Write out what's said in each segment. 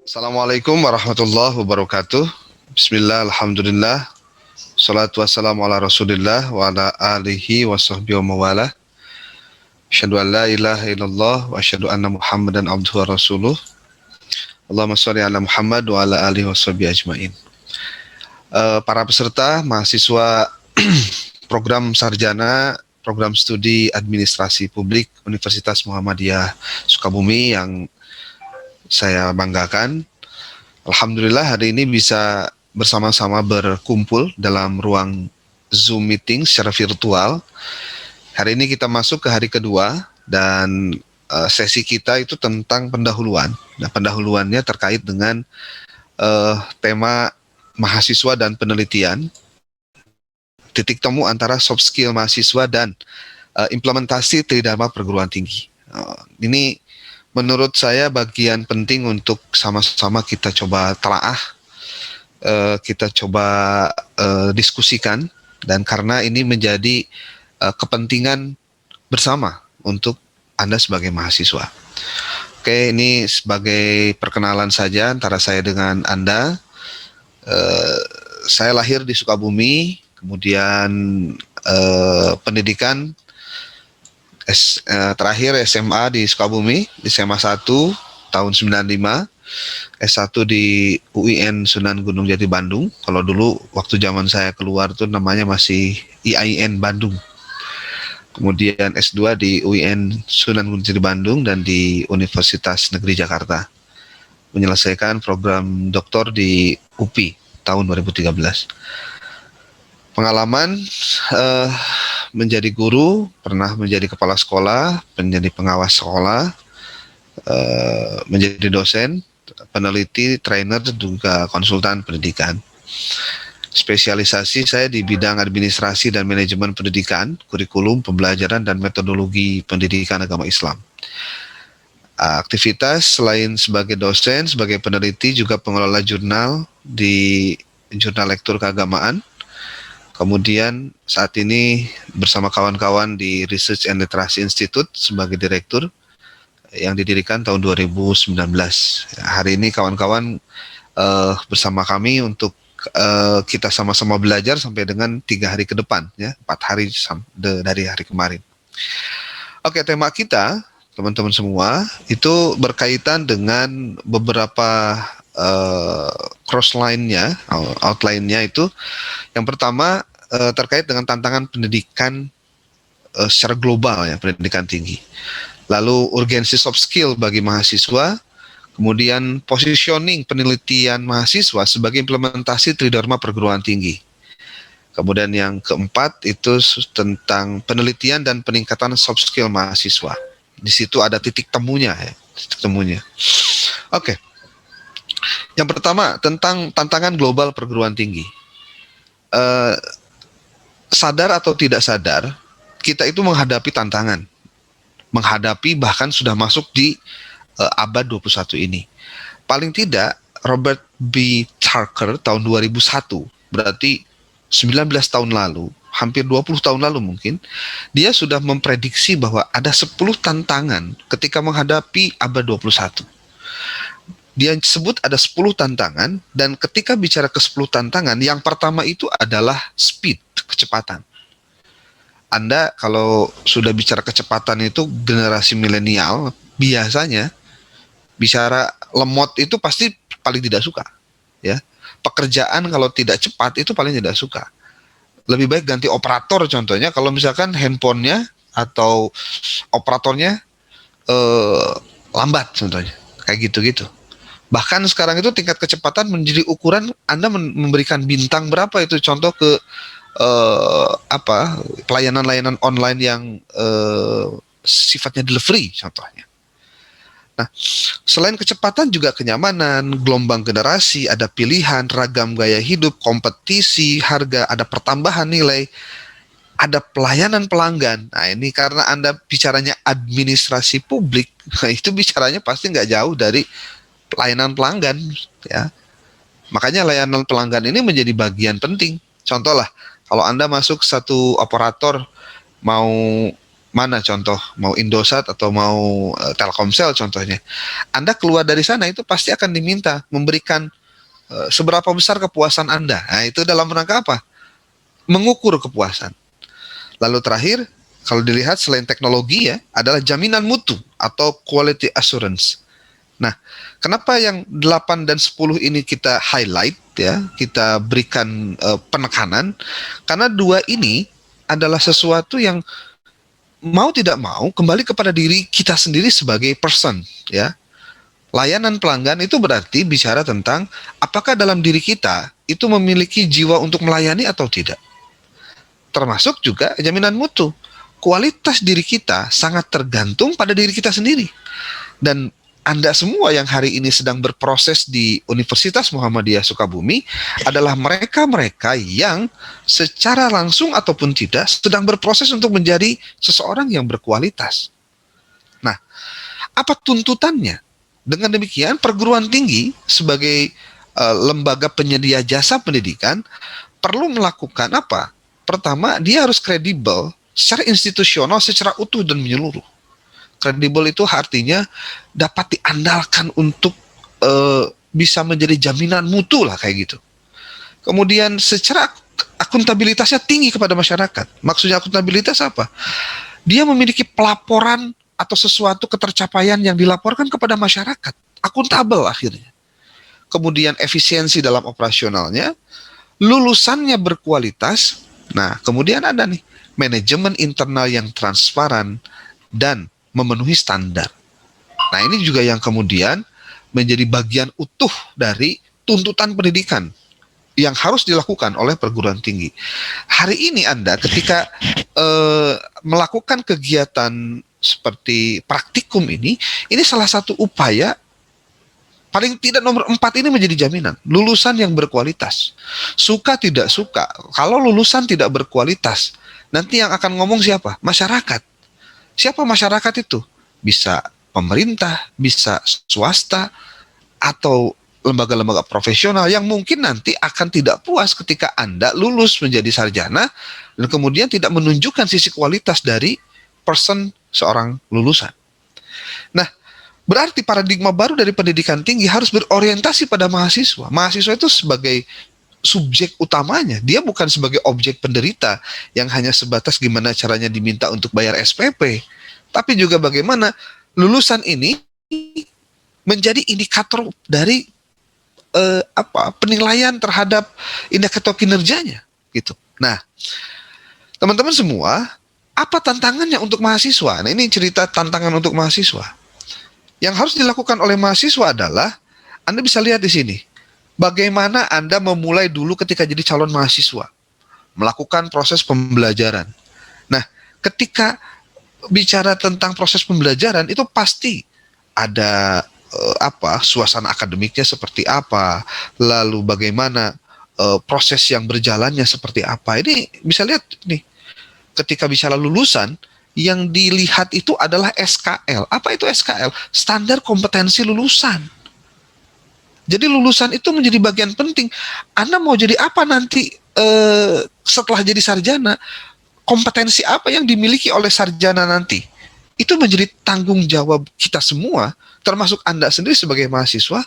Assalamualaikum warahmatullahi wabarakatuh. Bismillah, alhamdulillah. Salatu wassalamu ala rasulillah wa ala alihi wa sahbihi wa mawalah. Asyhadu an la ilaha illallah wa asyhadu anna muhammadan abduhu wa rasuluh. Allahumma sholli ala Muhammad wa ala alihi wa sahbihi ajmain. Para peserta, mahasiswa program sarjana, program studi administrasi publik Universitas Muhammadiyah Sukabumi yang saya banggakan. Alhamdulillah hari ini bisa bersama-sama berkumpul dalam ruang Zoom meeting secara virtual. Hari ini kita masuk ke hari kedua dan sesi kita itu tentang pendahuluan. Nah, pendahuluannya terkait dengan tema mahasiswa dan penelitian, titik temu antara soft skill mahasiswa dan implementasi tridharma perguruan tinggi. Ini menurut saya bagian penting untuk sama-sama kita coba telaah, kita coba diskusikan, dan karena ini menjadi kepentingan bersama untuk Anda sebagai mahasiswa. Oke, ini sebagai perkenalan saja antara saya dengan Anda. Saya lahir di Sukabumi, kemudian pendidikan terakhir SMA di Sukabumi, di SMA 1 tahun 95, S1 di UIN Sunan Gunung Jati Bandung. Kalau dulu waktu zaman saya keluar tuh namanya masih IAIN Bandung. Kemudian S2 di UIN Sunan Gunung Jati Bandung dan di Universitas Negeri Jakarta. Menyelesaikan program doktor di UPI tahun 2013. Pengalaman menjadi guru, pernah menjadi kepala sekolah, menjadi pengawas sekolah, menjadi dosen, peneliti, trainer, juga konsultan pendidikan. Spesialisasi saya di bidang administrasi dan manajemen pendidikan, kurikulum, pembelajaran, dan metodologi pendidikan agama Islam. Aktivitas selain sebagai dosen, sebagai peneliti, juga pengelola jurnal di Jurnal Lektur Keagamaan. Kemudian saat ini bersama kawan-kawan di Research and Literasi Institute sebagai direktur yang didirikan tahun 2019. Hari ini kawan-kawan bersama kami untuk kita sama-sama belajar sampai dengan 3 hari ke depan, ya, 4 hari dari hari kemarin. Oke, tema kita, teman-teman semua, itu berkaitan dengan beberapa crossline-nya, outline-nya itu. Yang pertama terkait dengan tantangan pendidikan secara global, ya, pendidikan tinggi. Lalu urgensi soft skill bagi mahasiswa, kemudian positioning penelitian mahasiswa sebagai implementasi tridharma perguruan tinggi. Kemudian yang keempat itu tentang penelitian dan peningkatan soft skill mahasiswa. Di situ ada titik temunya, ya, titik temunya. Oke. Yang pertama tentang tantangan global perguruan tinggi. Sadar atau tidak sadar, kita itu menghadapi tantangan. Menghadapi bahkan sudah masuk di abad 21 ini. Paling tidak Robert B. Tucker tahun 2001, berarti 19 tahun lalu, hampir 20 tahun lalu mungkin, dia sudah memprediksi bahwa ada 10 tantangan ketika menghadapi abad 21. Dia sebut ada 10 tantangan, dan ketika bicara ke 10 tantangan, yang pertama itu adalah speed, kecepatan. Anda kalau sudah bicara kecepatan itu generasi milenial, biasanya bicara lemot itu pasti paling tidak suka, ya. Pekerjaan kalau tidak cepat itu paling tidak suka. Lebih baik ganti operator, contohnya kalau misalkan handphonenya atau operatornya lambat, contohnya kayak gitu-gitu. Bahkan sekarang itu tingkat kecepatan menjadi ukuran Anda memberikan bintang berapa, itu contoh ke pelayanan-layanan online yang sifatnya delivery, contohnya. Nah, selain kecepatan juga kenyamanan, gelombang generasi, ada pilihan, ragam gaya hidup, kompetisi, harga, ada pertambahan nilai, ada pelayanan pelanggan. Nah, ini karena Anda bicaranya administrasi publik, nah itu bicaranya pasti nggak jauh dari pelayanan pelanggan, ya. Makanya layanan pelanggan ini menjadi bagian penting. Contoh lah, kalau Anda masuk satu operator mau mana contoh, mau Indosat atau mau Telkomsel contohnya, Anda keluar dari sana itu pasti akan diminta memberikan seberapa besar kepuasan Anda. Nah, itu dalam rangka apa? Mengukur kepuasan. Lalu terakhir, kalau dilihat selain teknologi ya, adalah jaminan mutu atau quality assurance. Nah, kenapa yang 8 dan 10 ini kita highlight ya, kita berikan penekanan? Karena dua ini adalah sesuatu yang mau tidak mau kembali kepada diri kita sendiri sebagai person ya. Layanan pelanggan itu berarti bicara tentang apakah dalam diri kita itu memiliki jiwa untuk melayani atau tidak. Termasuk juga jaminan mutu. Kualitas diri kita sangat tergantung pada diri kita sendiri. Dan Anda semua yang hari ini sedang berproses di Universitas Muhammadiyah Sukabumi adalah mereka-mereka yang secara langsung ataupun tidak sedang berproses untuk menjadi seseorang yang berkualitas. Nah, apa tuntutannya? Dengan demikian, perguruan tinggi sebagai lembaga penyedia jasa pendidikan perlu melakukan apa? Pertama, dia harus kredibel secara institusional, secara utuh dan menyeluruh. Kredibel itu artinya dapat diandalkan untuk bisa menjadi jaminan mutu lah kayak gitu. Kemudian secara akuntabilitasnya tinggi kepada masyarakat. Maksudnya akuntabilitas apa? Dia memiliki pelaporan atau sesuatu ketercapaian yang dilaporkan kepada masyarakat, akuntabel akhirnya. Kemudian efisiensi dalam operasionalnya, lulusannya berkualitas. Nah, kemudian ada nih manajemen internal yang transparan dan memenuhi standar. Nah, ini juga yang kemudian menjadi bagian utuh dari tuntutan pendidikan yang harus dilakukan oleh perguruan tinggi. Hari ini Anda ketika melakukan kegiatan seperti praktikum ini salah satu upaya paling tidak nomor 4 ini menjadi jaminan. Lulusan yang berkualitas. Suka tidak suka, kalau lulusan tidak berkualitas, nanti yang akan ngomong siapa? Masyarakat. Siapa masyarakat itu? Bisa pemerintah, bisa swasta, atau lembaga-lembaga profesional yang mungkin nanti akan tidak puas ketika Anda lulus menjadi sarjana dan kemudian tidak menunjukkan sisi kualitas dari person seorang lulusan. Nah, berarti paradigma baru dari pendidikan tinggi harus berorientasi pada mahasiswa. Mahasiswa itu sebagai subjek utamanya, dia bukan sebagai objek penderita yang hanya sebatas gimana caranya diminta untuk bayar SPP, tapi juga bagaimana lulusan ini menjadi indikator dari penilaian terhadap indikator kinerjanya gitu. Nah, teman-teman semua, apa tantangannya untuk mahasiswa? Nah, ini cerita tantangan untuk mahasiswa. Yang harus dilakukan oleh mahasiswa adalah, Anda bisa lihat di sini, bagaimana Anda memulai dulu ketika jadi calon mahasiswa, melakukan proses pembelajaran. Nah, ketika bicara tentang proses pembelajaran, itu pasti ada suasana akademiknya seperti apa, lalu bagaimana proses yang berjalannya seperti apa. Ini bisa lihat nih, ketika bicara lulusan, yang dilihat itu adalah SKL. Apa itu SKL? Standar kompetensi lulusan. Jadi lulusan itu menjadi bagian penting. Anda mau jadi apa nanti setelah jadi sarjana? Kompetensi apa yang dimiliki oleh sarjana nanti? Itu menjadi tanggung jawab kita semua, termasuk Anda sendiri sebagai mahasiswa,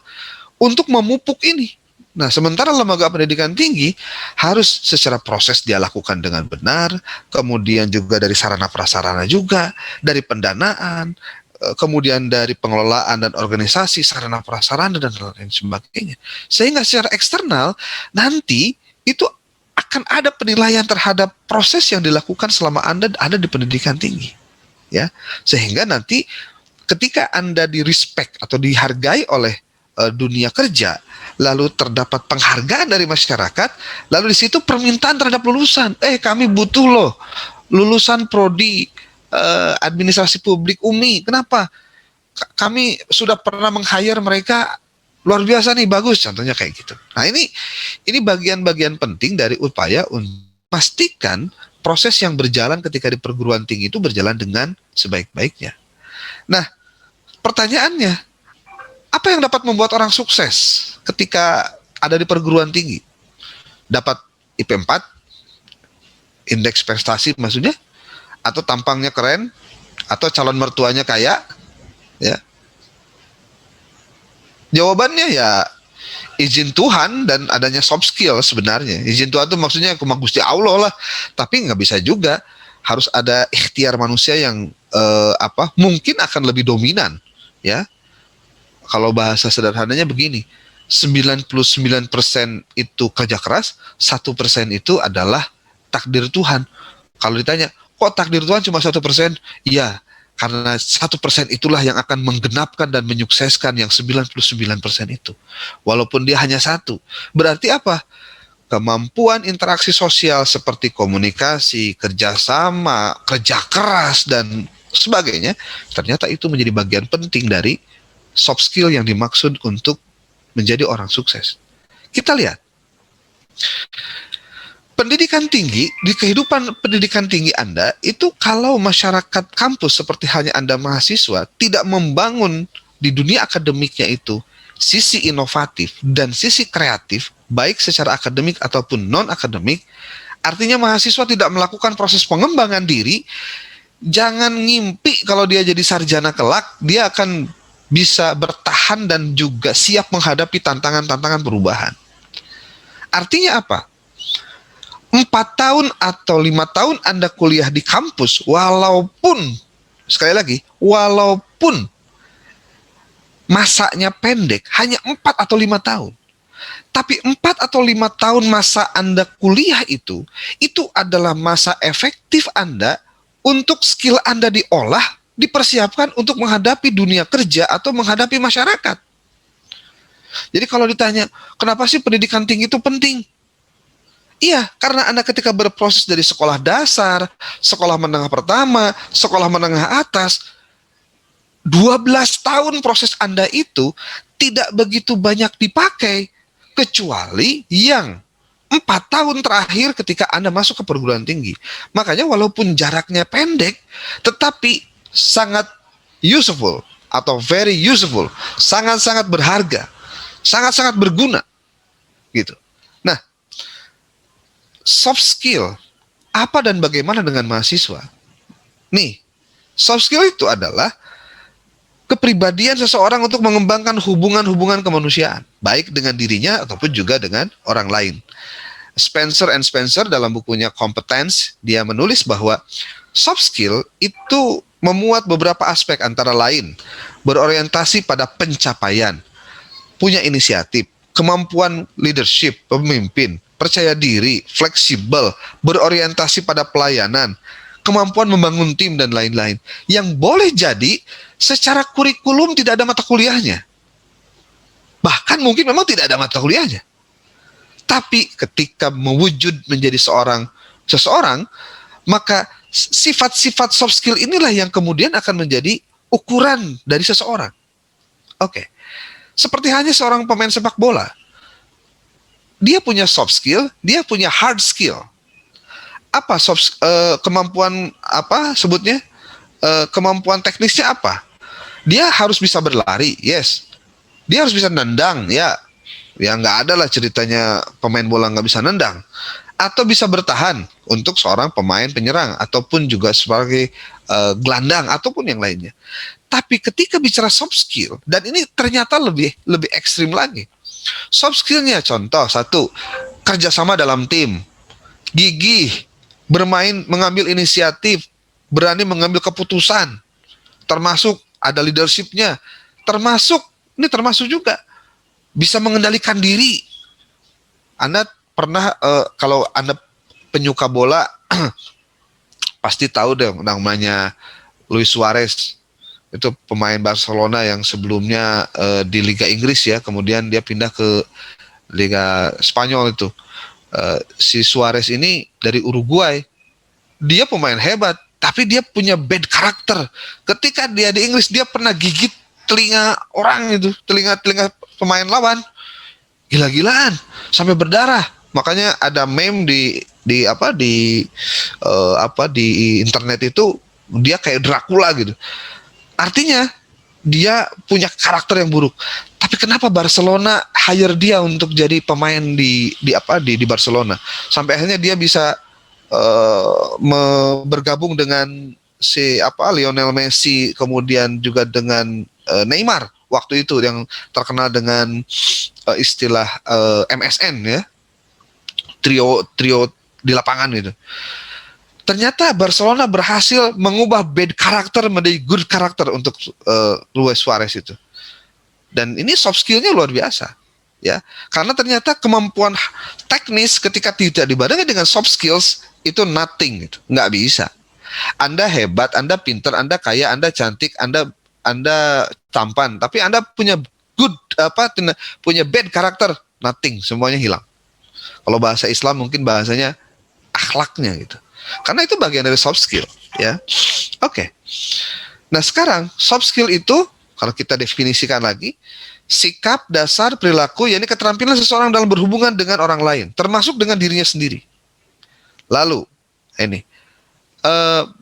untuk memupuk ini. Nah, sementara lembaga pendidikan tinggi harus secara proses dia lakukan dengan benar, kemudian juga dari sarana prasarana juga, dari pendanaan, kemudian dari pengelolaan dan organisasi, sarana prasarana dan lain sebagainya. Sehingga secara eksternal, nanti itu akan ada penilaian terhadap proses yang dilakukan selama Anda ada di pendidikan tinggi. Ya, sehingga nanti ketika Anda di-respect atau dihargai oleh dunia kerja, lalu terdapat penghargaan dari masyarakat, lalu di situ permintaan terhadap lulusan, kami butuh loh lulusan prodi administrasi publik UMI. Kenapa? Kami sudah pernah meng-hire mereka, luar biasa nih, bagus, contohnya kayak gitu. Nah, ini bagian-bagian penting dari upaya untuk memastikan proses yang berjalan ketika di perguruan tinggi itu berjalan dengan sebaik-baiknya. Nah, pertanyaannya, apa yang dapat membuat orang sukses ketika ada di perguruan tinggi? Dapat IP 4, indeks prestasi maksudnya, atau tampangnya keren, Atau calon mertuanya kaya? Ya. Jawabannya ya izin Tuhan dan adanya soft skill sebenarnya. Izin Tuhan itu maksudnya cuma Gusti Allah lah. Tapi nggak bisa juga. Harus ada ikhtiar manusia yang mungkin akan lebih dominan. Ya. Kalau bahasa sederhananya begini. 99% itu kerja keras, 1% itu adalah takdir Tuhan. Kalau ditanya, kok takdir Tuhan cuma 1%? Iya, karena 1% itulah yang akan menggenapkan dan menyukseskan yang 99% itu. Walaupun dia hanya satu. Berarti apa? Kemampuan interaksi sosial seperti komunikasi, kerjasama, kerja keras, dan sebagainya, ternyata itu menjadi bagian penting dari soft skill yang dimaksud untuk menjadi orang sukses. Kita lihat, pendidikan tinggi, di kehidupan pendidikan tinggi Anda, itu kalau masyarakat kampus seperti halnya Anda mahasiswa, tidak membangun di dunia akademiknya itu, sisi inovatif dan sisi kreatif, baik secara akademik ataupun non-akademik, artinya mahasiswa tidak melakukan proses pengembangan diri, jangan ngimpi kalau dia jadi sarjana kelak, dia akan bisa bertahan dan juga siap menghadapi tantangan-tantangan perubahan. Artinya apa? 4 tahun atau 5 tahun Anda kuliah di kampus, walaupun, sekali lagi, walaupun masanya pendek, hanya 4 atau 5 tahun. Tapi 4 atau 5 tahun masa Anda kuliah itu adalah masa efektif Anda untuk skill Anda diolah, dipersiapkan untuk menghadapi dunia kerja atau menghadapi masyarakat. Jadi kalau ditanya, kenapa sih pendidikan tinggi itu penting? Iya, karena Anda ketika berproses dari sekolah dasar, sekolah menengah pertama, sekolah menengah atas, 12 tahun proses Anda itu tidak begitu banyak dipakai, kecuali yang 4 tahun terakhir ketika Anda masuk ke perguruan tinggi. Makanya walaupun jaraknya pendek, tetapi sangat useful atau very useful, sangat-sangat berharga, sangat-sangat berguna gitu. Nah, soft skill apa dan bagaimana dengan mahasiswa? Nih, soft skill itu adalah kepribadian seseorang untuk mengembangkan hubungan-hubungan kemanusiaan, baik dengan dirinya ataupun juga dengan orang lain. Spencer and Spencer dalam bukunya Competence, dia menulis bahwa soft skill itu memuat beberapa aspek, antara lain berorientasi pada pencapaian, punya inisiatif, kemampuan leadership, pemimpin, percaya diri, fleksibel, berorientasi pada pelayanan, kemampuan membangun tim, dan lain-lain. Yang boleh jadi secara kurikulum tidak ada mata kuliahnya. Bahkan mungkin memang tidak ada mata kuliahnya. Tapi ketika mewujud menjadi seseorang, maka sifat-sifat soft skill inilah yang kemudian akan menjadi ukuran dari seseorang. Oke. Seperti halnya seorang pemain sepak bola. Dia punya soft skill, dia punya hard skill. Apa kemampuan apa sebutnya? Kemampuan teknisnya apa? Dia harus bisa berlari, yes. Dia harus bisa nendang, ya. Ya nggak ada lah ceritanya pemain bola nggak bisa nendang. Atau bisa bertahan untuk seorang pemain penyerang, ataupun juga sebagai gelandang, ataupun yang lainnya. Tapi ketika bicara soft skill, dan ini ternyata lebih ekstrim lagi. Soft skillnya contoh, 1, kerjasama dalam tim, gigih, bermain, mengambil inisiatif, berani mengambil keputusan, termasuk ada leadershipnya, termasuk juga bisa mengendalikan diri. Anda pernah kalau Anda penyuka bola pasti tahu deh namanya Luis Suarez. Itu pemain Barcelona yang sebelumnya di Liga Inggris ya, kemudian dia pindah ke Liga Spanyol itu. Si Suarez ini dari Uruguay. Dia pemain hebat, tapi dia punya bad karakter. Ketika dia di Inggris, dia pernah gigit telinga orang itu, telinga pemain lawan. Gila-gilaan sampai berdarah. Makanya ada meme di internet itu, dia kayak Dracula gitu. Artinya dia punya karakter yang buruk. Tapi kenapa Barcelona hire dia untuk jadi pemain di Barcelona? Sampai akhirnya dia bisa bergabung dengan si Lionel Messi, kemudian juga dengan Neymar waktu itu yang terkenal dengan istilah MSN ya, trio di lapangan gitu. Ternyata Barcelona berhasil mengubah bad karakter menjadi good karakter untuk Luis Suarez itu. Dan ini soft skillnya luar biasa, ya. Karena ternyata kemampuan teknis ketika tidak dibarengi dengan soft skills itu nothing, gitu. Nggak bisa. Anda hebat, Anda pintar, Anda kaya, Anda cantik, Anda tampan, tapi Anda punya punya bad karakter, nothing, semuanya hilang. Kalau bahasa Islam mungkin bahasanya akhlaknya gitu. Karena itu bagian dari soft skill, ya. Oke. Nah, sekarang soft skill itu kalau kita definisikan lagi, sikap, dasar, perilaku, yakni keterampilan seseorang dalam berhubungan dengan orang lain, termasuk dengan dirinya sendiri. Lalu, ini,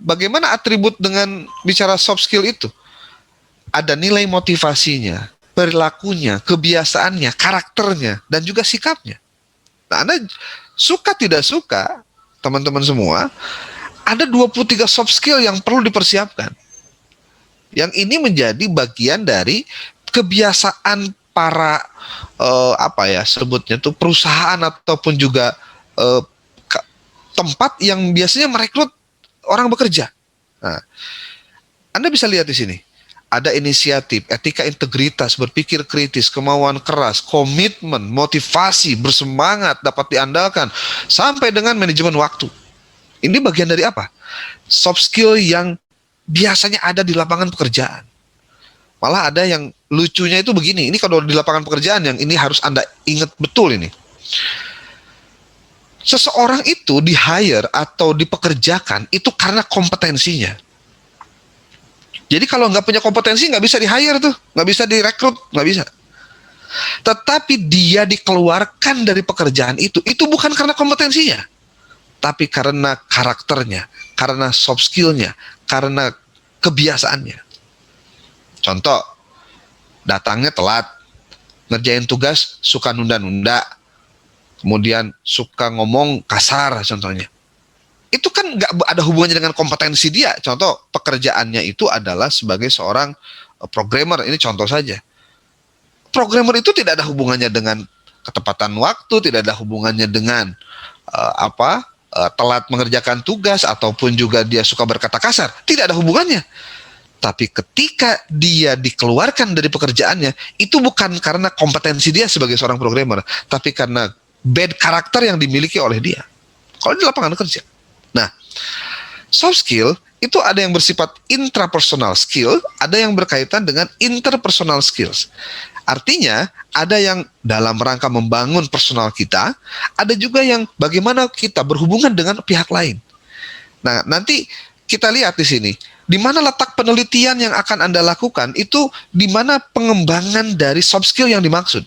bagaimana atribut dengan bicara soft skill itu? Ada nilai motivasinya, perilakunya, kebiasaannya, karakternya, dan juga sikapnya. Nah, Anda suka tidak suka, teman-teman semua, ada 23 soft skill yang perlu dipersiapkan. Yang ini menjadi bagian dari kebiasaan para sebutnya tuh perusahaan ataupun juga tempat yang biasanya merekrut orang bekerja. Nah, Anda bisa lihat di sini. Ada inisiatif, etika integritas, berpikir kritis, kemauan keras, komitmen, motivasi, bersemangat, dapat diandalkan, sampai dengan manajemen waktu. Ini bagian dari apa? Soft skill yang biasanya ada di lapangan pekerjaan. Malah ada yang lucunya itu begini, ini kalau di lapangan pekerjaan yang ini harus Anda ingat betul ini. Seseorang itu di-hire atau dipekerjakan itu karena kompetensinya. Jadi kalau nggak punya kompetensi nggak bisa di-hire tuh, nggak bisa direkrut, nggak bisa. Tetapi dia dikeluarkan dari pekerjaan itu bukan karena kompetensinya, tapi karena karakternya, karena soft skillnya, karena kebiasaannya. Contoh, datangnya telat, ngerjain tugas suka nunda-nunda, kemudian suka ngomong kasar contohnya. Itu kan nggak ada hubungannya dengan kompetensi dia. Contoh, pekerjaannya itu adalah sebagai seorang programmer. Ini contoh saja. Programmer itu tidak ada hubungannya dengan ketepatan waktu, tidak ada hubungannya dengan telat mengerjakan tugas, ataupun juga dia suka berkata kasar. Tidak ada hubungannya. Tapi ketika dia dikeluarkan dari pekerjaannya, itu bukan karena kompetensi dia sebagai seorang programmer, tapi karena bad karakter yang dimiliki oleh dia. Kalau di lapangan kerja. Nah, soft skill itu ada yang bersifat intrapersonal skill, ada yang berkaitan dengan interpersonal skills. Artinya, ada yang dalam rangka membangun personal kita, ada juga yang bagaimana kita berhubungan dengan pihak lain. Nah, nanti kita lihat di sini, di mana letak penelitian yang akan Anda lakukan, itu di mana pengembangan dari soft skill yang dimaksud.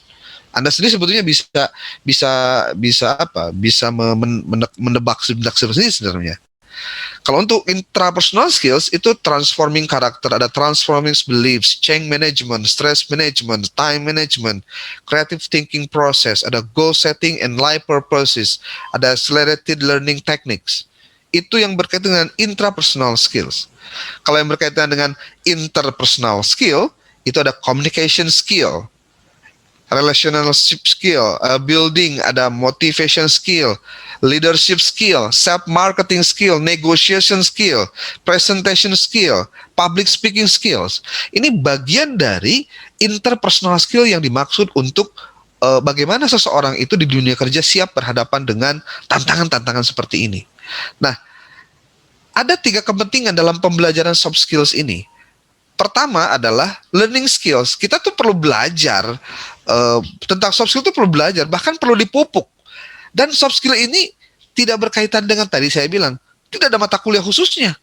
Anda sendiri sebetulnya bisa menebak sendiri sebenarnya. Kalau untuk intrapersonal skills itu transforming karakter, ada transforming beliefs, change management, stress management, time management, creative thinking process, ada goal setting and life purposes, ada accelerated learning techniques. Itu yang berkaitan dengan intrapersonal skills. Kalau yang berkaitan dengan interpersonal skill, itu ada communication skill, relationship skill, building, ada motivation skill, leadership skill, self-marketing skill, negotiation skill, presentation skill, public speaking skills. Ini bagian dari interpersonal skill yang dimaksud untuk bagaimana seseorang itu di dunia kerja siap berhadapan dengan tantangan-tantangan seperti ini. Nah, ada 3 kepentingan dalam pembelajaran soft skills ini. Pertama adalah learning skills. Kita tuh perlu belajar tentang soft skill, itu perlu belajar, bahkan perlu dipupuk. Dan soft skill ini tidak berkaitan dengan tadi saya bilang, tidak ada mata kuliah khususnya.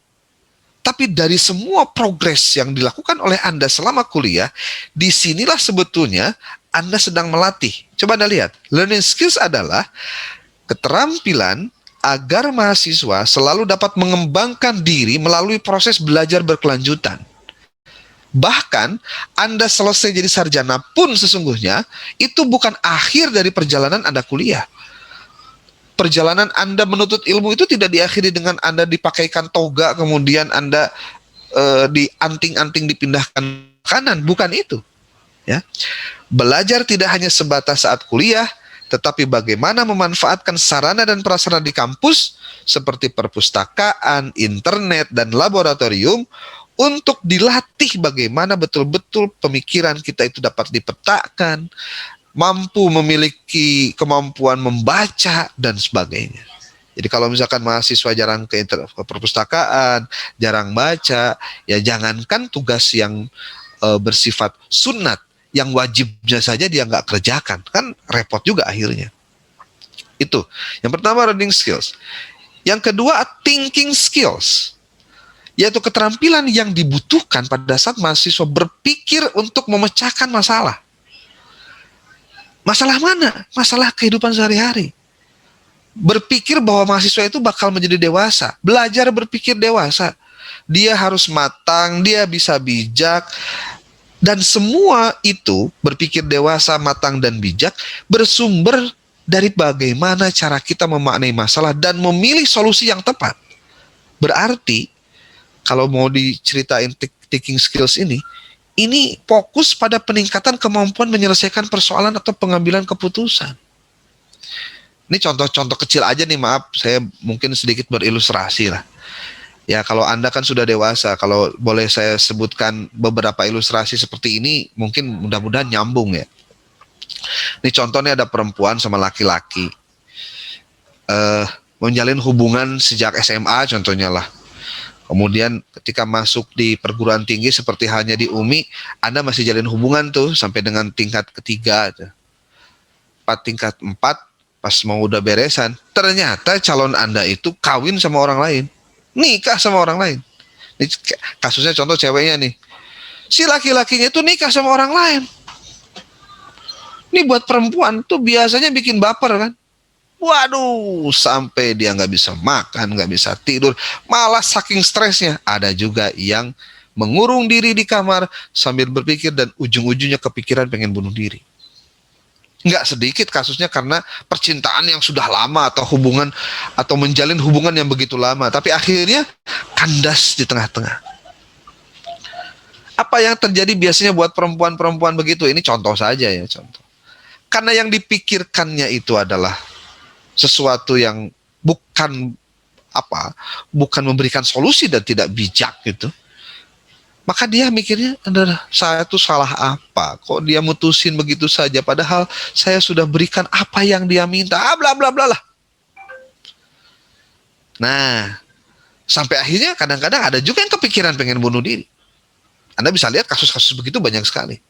Tapi dari semua progres yang dilakukan oleh Anda selama kuliah, disinilah sebetulnya Anda sedang melatih. Coba Anda lihat, learning skills adalah keterampilan agar mahasiswa selalu dapat mengembangkan diri melalui proses belajar berkelanjutan. Bahkan Anda selesai jadi sarjana pun sesungguhnya itu bukan akhir dari perjalanan Anda kuliah. perjalanan Anda menuntut ilmu itu tidak diakhiri dengan Anda dipakaikan toga, kemudian Anda dianting-anting dipindahkan kanan, bukan itu. Ya, belajar tidak hanya sebatas saat kuliah, tetapi bagaimana memanfaatkan sarana dan prasarana di kampus seperti perpustakaan, internet, dan laboratorium untuk dilatih bagaimana betul-betul pemikiran kita itu dapat dipetakan, mampu memiliki kemampuan membaca, dan sebagainya. Jadi kalau misalkan mahasiswa jarang ke perpustakaan, jarang baca, ya jangankan tugas yang bersifat sunat, yang wajibnya saja dia nggak kerjakan, kan repot juga akhirnya. Itu. Yang pertama reading skills. Yang kedua thinking skills, yaitu keterampilan yang dibutuhkan pada saat mahasiswa berpikir untuk memecahkan masalah. Masalah mana? Masalah kehidupan sehari-hari. Berpikir bahwa mahasiswa itu bakal menjadi dewasa. Belajar berpikir dewasa. Dia harus matang, dia bisa bijak. Dan semua itu, berpikir dewasa, matang, dan bijak, bersumber dari bagaimana cara kita memaknai masalah dan memilih solusi yang tepat. Berarti, kalau mau diceritain thinking skills ini fokus pada peningkatan kemampuan menyelesaikan persoalan atau pengambilan keputusan. Ini contoh-contoh kecil aja nih, maaf, saya mungkin sedikit berilustrasi lah. Ya, kalau Anda kan sudah dewasa, kalau boleh saya sebutkan beberapa ilustrasi seperti ini, mungkin mudah-mudahan nyambung ya. Ini contohnya ada perempuan sama laki-laki. Menjalin hubungan sejak SMA contohnya lah. Kemudian ketika masuk di perguruan tinggi seperti halnya di UMI, Anda masih jalin hubungan tuh sampai dengan tingkat ketiga. Tingkat 4, pas mau udah beresan, ternyata calon Anda itu kawin sama orang lain. Nikah sama orang lain. Ini kasusnya contoh ceweknya nih. Si laki-lakinya itu nikah sama orang lain. Ini buat perempuan tuh biasanya bikin baper kan. Waduh, sampai dia nggak bisa makan, nggak bisa tidur, malah saking stresnya. Ada juga yang mengurung diri di kamar sambil berpikir dan ujung-ujungnya kepikiran pengen bunuh diri. Nggak sedikit kasusnya karena percintaan yang sudah lama atau hubungan atau menjalin hubungan yang begitu lama, tapi akhirnya kandas di tengah-tengah. Apa yang terjadi biasanya buat perempuan-perempuan begitu? Ini contoh saja ya, contoh. Karena yang dipikirkannya itu adalah sesuatu yang bukan memberikan solusi dan tidak bijak gitu. Maka dia mikirnya, saya tuh salah apa? Kok dia mutusin begitu saja? Padahal saya sudah berikan apa yang dia minta. Bla bla bla lah. Nah, sampai akhirnya kadang-kadang ada juga yang kepikiran pengen bunuh diri. Anda bisa lihat kasus-kasus begitu banyak sekali.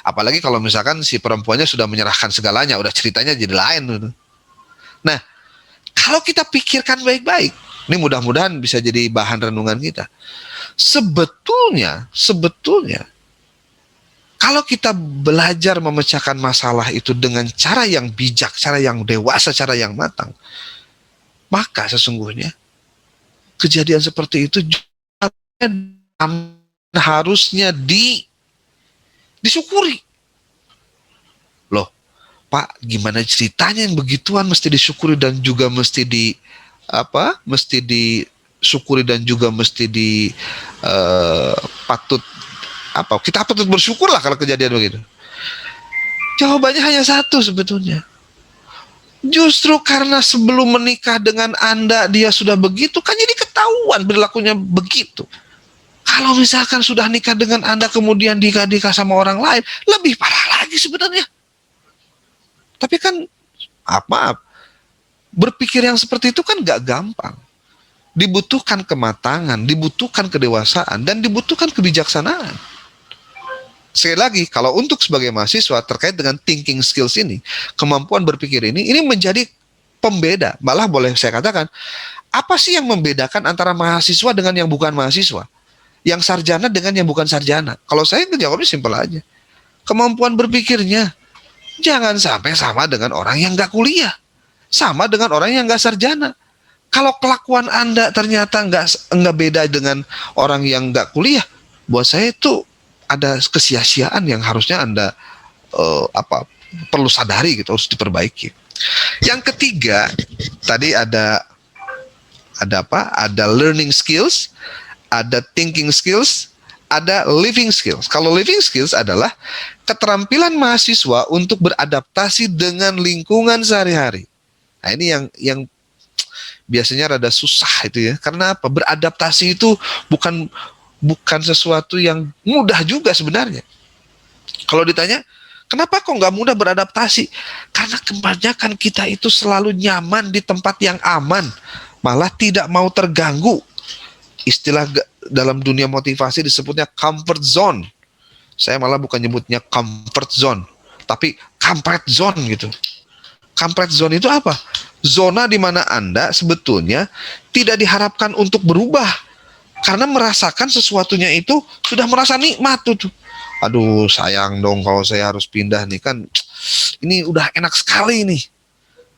Apalagi kalau misalkan si perempuannya sudah menyerahkan segalanya, udah ceritanya jadi lain gitu. Nah, kalau kita pikirkan baik-baik, ini mudah-mudahan bisa jadi bahan renungan kita. Sebetulnya, kalau kita belajar memecahkan masalah itu dengan cara yang bijak, cara yang dewasa, cara yang matang, maka sesungguhnya kejadian seperti itu harusnya disyukuri. Loh, Pak, gimana ceritanya yang begituan mesti disyukuri dan juga mesti disyukuri dan juga mesti kita patut bersyukur lah kalau kejadian begitu. Jawabannya hanya satu sebetulnya. Justru karena sebelum menikah dengan Anda dia sudah begitu, kan jadi ketahuan perilakunya begitu. Kalau misalkan sudah nikah dengan Anda kemudian nikah sama orang lain, lebih parah lagi sebenarnya. Tapi kan, maaf, berpikir yang seperti itu kan gak gampang. Dibutuhkan kematangan, dibutuhkan kedewasaan, dan dibutuhkan kebijaksanaan. Sekali lagi, kalau untuk sebagai mahasiswa terkait dengan thinking skills ini, kemampuan berpikir ini menjadi pembeda. Malah boleh saya katakan, apa sih yang membedakan antara mahasiswa dengan yang bukan mahasiswa? Yang sarjana dengan yang bukan sarjana? Kalau saya jawabnya simpel aja. Kemampuan berpikirnya. Jangan sampai sama dengan orang yang nggak kuliah, sama dengan orang yang nggak sarjana. Kalau kelakuan Anda ternyata nggak beda dengan orang yang nggak kuliah, buat saya itu ada kesia-siaan yang harusnya Anda perlu sadari gitu, harus diperbaiki. Yang ketiga, tadi ada apa? Ada learning skills, ada thinking skills, ada living skills. Kalau living skills adalah keterampilan mahasiswa untuk beradaptasi dengan lingkungan sehari-hari. Nah, ini yang biasanya rada susah itu ya. Karena apa? Beradaptasi itu bukan sesuatu yang mudah juga sebenarnya. Kalau ditanya, kenapa kok nggak mudah beradaptasi? Karena kebanyakan kita itu selalu nyaman di tempat yang aman, malah tidak mau terganggu. Istilah dalam dunia motivasi disebutnya comfort zone. Saya malah bukan nyebutnya comfort zone, tapi comfort zone gitu. Comfort zone itu apa? Zona di mana Anda sebetulnya tidak diharapkan untuk berubah, karena merasakan sesuatunya itu sudah merasa nikmat tuh. Aduh, sayang dong kalau saya harus pindah nih, kan ini udah enak sekali nih.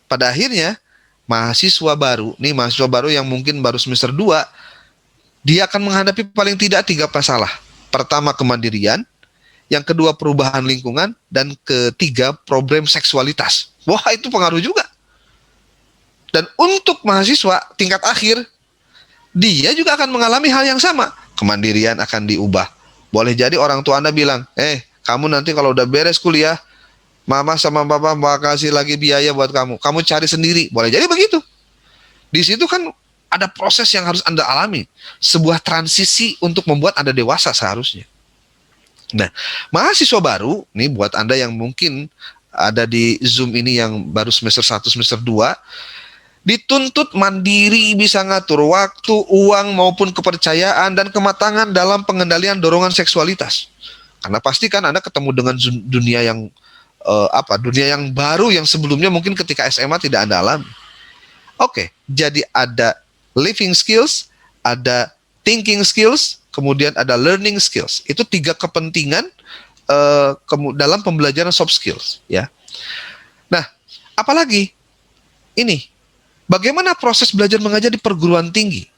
Pada akhirnya mahasiswa baru yang mungkin baru semester 2, dia akan menghadapi paling tidak 3 masalah. Pertama, kemandirian, yang kedua perubahan lingkungan, dan ketiga problem seksualitas. Wah, itu pengaruh juga. Dan untuk mahasiswa tingkat akhir, dia juga akan mengalami hal yang sama. Kemandirian akan diubah. Boleh jadi orang tua Anda bilang, kamu nanti kalau udah beres kuliah, mama sama papa mau kasih lagi biaya buat kamu. Kamu cari sendiri. Boleh jadi begitu. Di situ kan ada proses yang harus Anda alami. Sebuah transisi untuk membuat Anda dewasa seharusnya. Nah, mahasiswa baru, nih buat Anda yang mungkin ada di Zoom ini yang baru semester 1, semester 2, dituntut mandiri, bisa ngatur waktu, uang, maupun kepercayaan dan kematangan dalam pengendalian dorongan seksualitas. Karena pasti kan Anda ketemu dengan dunia yang dunia yang baru yang sebelumnya mungkin ketika SMA tidak Anda alami. Oke, jadi ada living skills, ada thinking skills, kemudian ada learning skills. Itu 3 kepentingan dalam pembelajaran soft skills, ya. Nah, apalagi ini, bagaimana proses belajar mengajar di perguruan tinggi?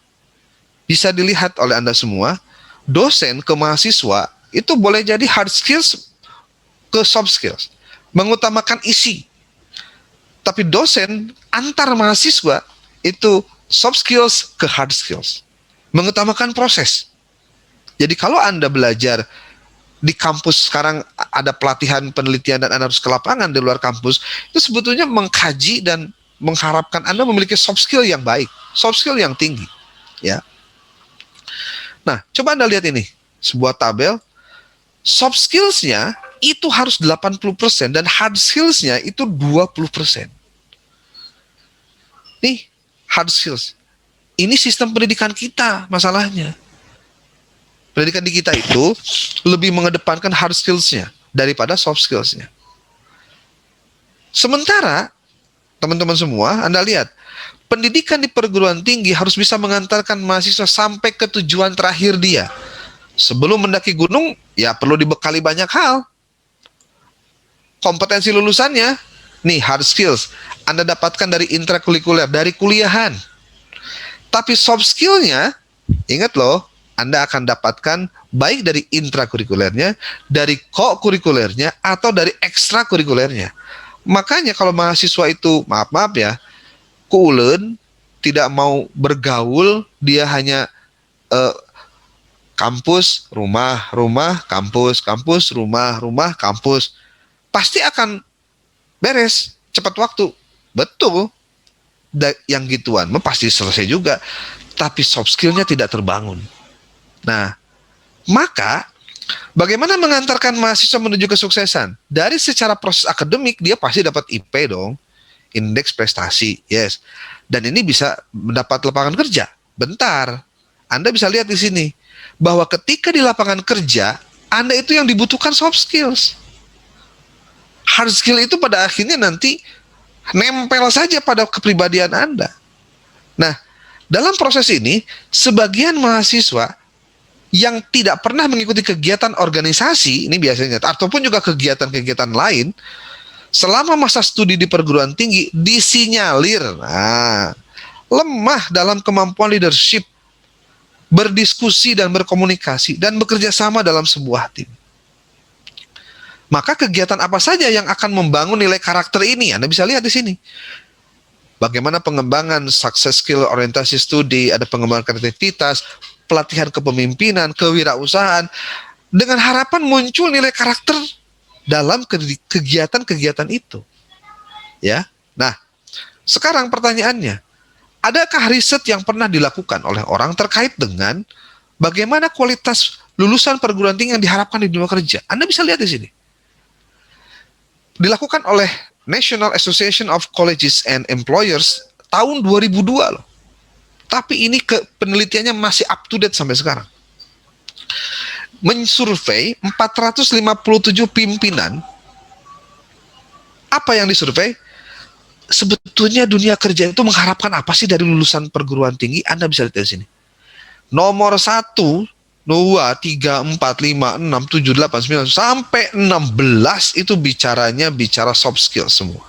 Bisa dilihat oleh Anda semua, dosen ke mahasiswa itu boleh jadi hard skills ke soft skills, mengutamakan isi. Tapi dosen antar mahasiswa itu soft skills ke hard skills, mengutamakan proses. Jadi kalau Anda belajar di kampus sekarang ada pelatihan penelitian dan Anda harus ke lapangan di luar kampus, itu sebetulnya mengkaji dan mengharapkan Anda memiliki soft skill yang baik, soft skill yang tinggi, ya. Nah, coba Anda lihat ini, sebuah tabel, soft skills-nya itu harus 80% dan hard skills-nya itu 20%. Nih, hard skills. Ini sistem pendidikan kita masalahnya. Pendidikan di kita itu lebih mengedepankan hard skills-nya daripada soft skills-nya. Sementara, teman-teman semua, Anda lihat, pendidikan di perguruan tinggi harus bisa mengantarkan mahasiswa sampai ke tujuan terakhir dia. Sebelum mendaki gunung, ya perlu dibekali banyak hal. Kompetensi lulusannya, nih hard skills, Anda dapatkan dari intrakurikuler, dari kuliahan. Tapi soft skill-nya, ingat loh, Anda akan dapatkan baik dari intrakurikulernya, dari co-kurikulernya, atau dari ekstrakurikulernya. Makanya kalau mahasiswa itu, maaf ya, kuulen, tidak mau bergaul, dia hanya kampus, rumah, kampus, kampus, rumah, kampus, pasti akan beres, cepat waktu. Betul, yang gituan pasti selesai juga, tapi soft skill-nya tidak terbangun. Nah, maka bagaimana mengantarkan mahasiswa menuju kesuksesan? Dari secara proses akademik, dia pasti dapat IP dong, indeks prestasi, yes. Dan ini bisa mendapat lapangan kerja. Bentar, Anda bisa lihat di sini, bahwa ketika di lapangan kerja, Anda itu yang dibutuhkan soft skills. Hard skill itu pada akhirnya nanti nempel saja pada kepribadian Anda. Nah, dalam proses ini, sebagian mahasiswa yang tidak pernah mengikuti kegiatan organisasi, ini biasanya, ataupun juga kegiatan-kegiatan lain, selama masa studi di perguruan tinggi, disinyalir, lemah dalam kemampuan leadership, berdiskusi dan berkomunikasi, dan bekerja sama dalam sebuah tim. Maka kegiatan apa saja yang akan membangun nilai karakter ini? Anda bisa lihat di sini. Bagaimana pengembangan success skill orientasi studi, ada pengembangan kreativitas, pelatihan kepemimpinan, kewirausahaan, dengan harapan muncul nilai karakter dalam kegiatan-kegiatan itu. Ya. Nah, sekarang pertanyaannya, adakah riset yang pernah dilakukan oleh orang terkait dengan bagaimana kualitas lulusan perguruan tinggi yang diharapkan di dunia kerja? Anda bisa lihat di sini. Dilakukan oleh National Association of Colleges and Employers tahun 2002 loh. Tapi ini penelitiannya masih up to date sampai sekarang. Mensurvei 457 pimpinan. Apa yang disurvei? Sebetulnya dunia kerja itu mengharapkan apa sih dari lulusan perguruan tinggi? Anda bisa lihat di sini. Nomor 1, 2, 3, 4, 5, 6, 7, 8, 9 sampai 16 itu bicara soft skill semua.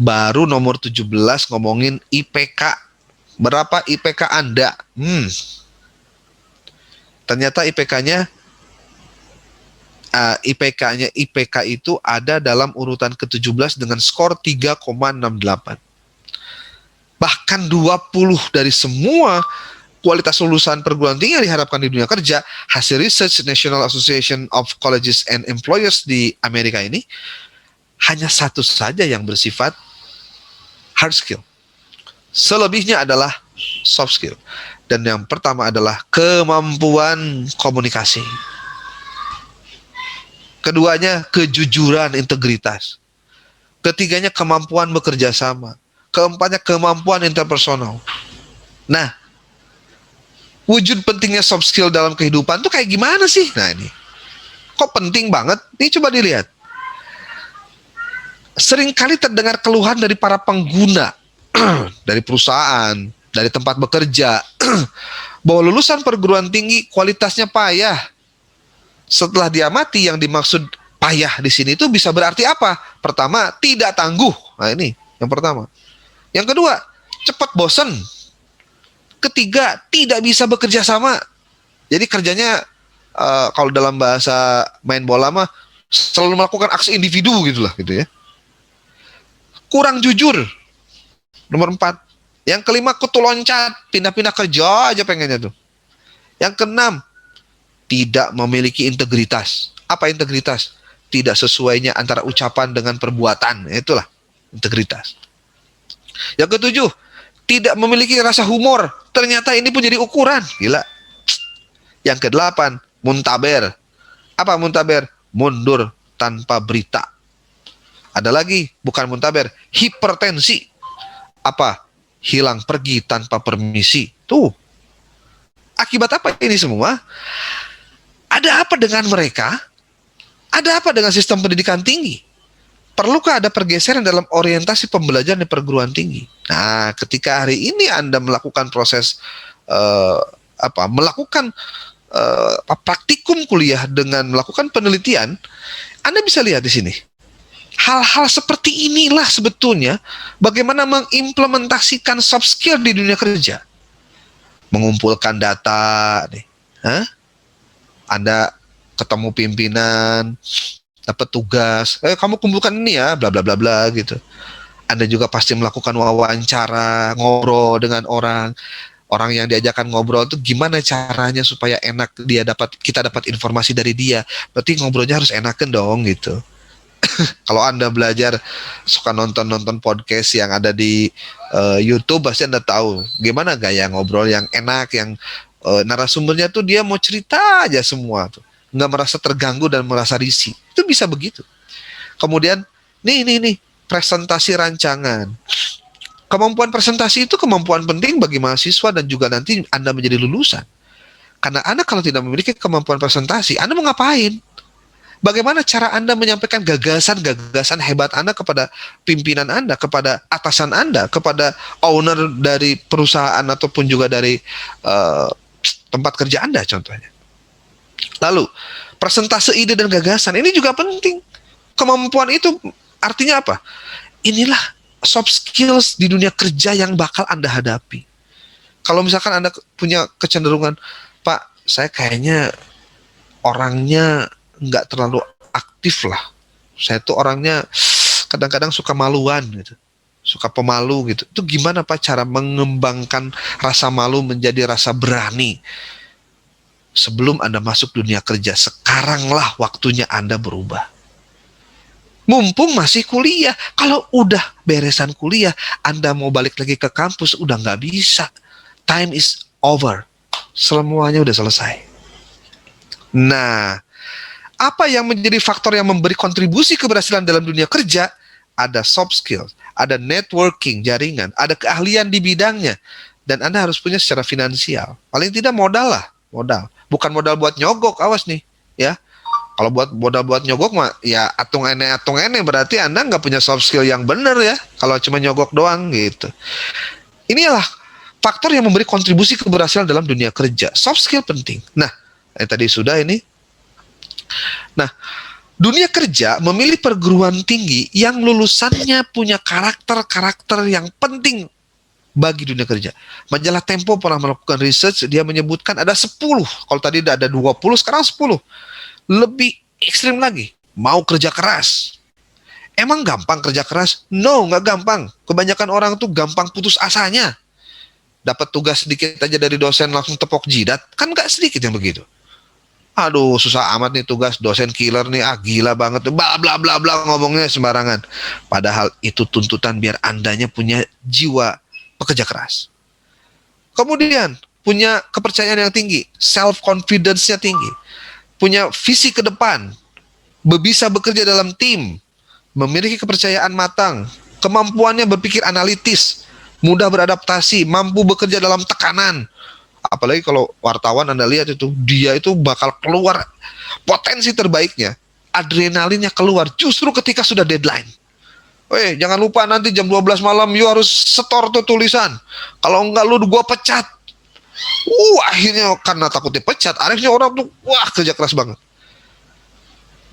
Baru nomor 17 ngomongin IPK. Berapa IPK Anda? Ternyata IPK-nya IPK itu ada dalam urutan ke-17 dengan skor 3,68. Bahkan 20 dari semua kualitas lulusan perguruan tinggi yang diharapkan di dunia kerja, hasil research National Association of Colleges and Employers di Amerika ini, hanya satu saja yang bersifat hard skill. Selebihnya adalah soft skill. Dan yang pertama adalah kemampuan komunikasi. Keduanya kejujuran, integritas. Ketiganya kemampuan bekerja sama. Keempatnya kemampuan interpersonal. Nah, wujud pentingnya soft skill dalam kehidupan tuh kayak gimana sih? Nah ini, kok penting banget? Ini coba dilihat. Seringkali terdengar keluhan dari para pengguna, dari perusahaan, dari tempat bekerja, bahwa lulusan perguruan tinggi kualitasnya payah. Setelah diamati, yang dimaksud payah di sini itu bisa berarti apa? Pertama, tidak tangguh. Nah ini yang pertama. Yang kedua, cepat bosan. Ketiga, tidak bisa bekerja sama. Jadi kerjanya kalau dalam bahasa main bola mah selalu melakukan aksi individu gitulah gitu ya. Kurang jujur. Nomor 4. Yang kelima, kutu loncat, pindah-pindah kerja aja pengennya tuh. Yang keenam, tidak memiliki integritas. Apa integritas? Tidak sesuainya antara ucapan dengan perbuatan. Itulah integritas. Yang ketujuh, tidak memiliki rasa humor. Ternyata ini pun jadi ukuran. Gila. Yang kedelapan, muntaber. Apa muntaber? Mundur tanpa berita. Ada lagi, bukan muntaber, hipertensi. Apa? Hilang pergi tanpa permisi. Tuh. Akibat apa ini semua? Ada apa dengan mereka? Ada apa dengan sistem pendidikan tinggi? Perlukah ada pergeseran dalam orientasi pembelajaran di perguruan tinggi? Nah, ketika hari ini Anda melakukan proses praktikum kuliah dengan melakukan penelitian, Anda bisa lihat di sini. Hal-hal seperti inilah sebetulnya bagaimana mengimplementasikan soft skill di dunia kerja. Mengumpulkan data, nih. Anda ketemu pimpinan, dapat tugas, kamu kumpulkan ini ya, bla bla bla bla gitu. Anda juga pasti melakukan wawancara, ngobrol dengan orang yang diajakan ngobrol itu gimana caranya supaya enak kita dapat informasi dari dia. Berarti ngobrolnya harus enakan dong gitu. Kalau Anda belajar suka nonton podcast yang ada di YouTube, pasti Anda tahu gimana gaya ngobrol yang enak, yang narasumbernya tuh dia mau cerita aja semua tuh, nggak merasa terganggu dan merasa risih. Itu bisa begitu. Kemudian nih presentasi rancangan. Kemampuan presentasi itu kemampuan penting bagi mahasiswa dan juga nanti Anda menjadi lulusan. Karena Anda kalau tidak memiliki kemampuan presentasi, Anda mau ngapain? Bagaimana cara Anda menyampaikan gagasan hebat Anda kepada pimpinan Anda, kepada atasan Anda, kepada owner dari perusahaan ataupun juga dari tempat kerja Anda contohnya. Lalu, presentase ide dan gagasan, ini juga penting. Kemampuan itu artinya apa? Inilah soft skills di dunia kerja yang bakal Anda hadapi. Kalau misalkan Anda punya kecenderungan, Pak, saya kayaknya orangnya nggak terlalu aktif lah. Saya tuh orangnya kadang-kadang suka maluan gitu. suka pemalu gitu. Itu gimana Pak cara mengembangkan rasa malu menjadi rasa berani? Sebelum Anda masuk dunia kerja, sekaranglah waktunya Anda berubah. Mumpung masih kuliah. Kalau udah beresan kuliah, Anda mau balik lagi ke kampus, udah nggak bisa. Time is over. Semuanya udah selesai. Nah, apa yang menjadi faktor yang memberi kontribusi keberhasilan dalam dunia kerja? Ada soft skill, ada networking, jaringan, ada keahlian di bidangnya. Dan Anda harus punya secara finansial. Paling tidak modal lah, modal. Bukan modal buat nyogok, awas nih, ya. Kalau buat modal buat nyogok mah ya atung ene berarti Anda nggak punya soft skill yang benar ya. Kalau cuma nyogok doang gitu. Inilah faktor yang memberi kontribusi keberhasilan dalam dunia kerja. Soft skill penting. Nah, tadi sudah ini. Nah, dunia kerja memilih perguruan tinggi yang lulusannya punya karakter-karakter yang penting bagi dunia kerja. Majalah Tempo pernah melakukan research, dia menyebutkan ada 10. Kalau tadi ada 20, sekarang 10. Lebih ekstrim lagi, mau kerja keras. Emang gampang kerja keras? No, nggak gampang. Kebanyakan orang tuh gampang putus asanya. Dapat tugas sedikit aja dari dosen langsung tepok jidat. Kan nggak sedikit yang begitu. Aduh, susah amat nih tugas, dosen killer nih, gila banget, bla bla bla bla, ngomongnya sembarangan. Padahal itu tuntutan biar Andanya punya jiwa pekerja keras. Kemudian, punya kepercayaan yang tinggi, self confidence-nya tinggi, punya visi ke depan, bisa bekerja dalam tim, memiliki kepercayaan matang, kemampuannya berpikir analitis, mudah beradaptasi, mampu bekerja dalam tekanan. Apalagi kalau wartawan Anda lihat itu, dia itu bakal keluar potensi terbaiknya, adrenalinnya keluar justru ketika sudah deadline. Jangan lupa nanti jam 12 malam you harus setor tuh tulisan. Kalau enggak lu gua pecat. Akhirnya karena takutnya pecat, akhirnya orang tuh kerja keras banget.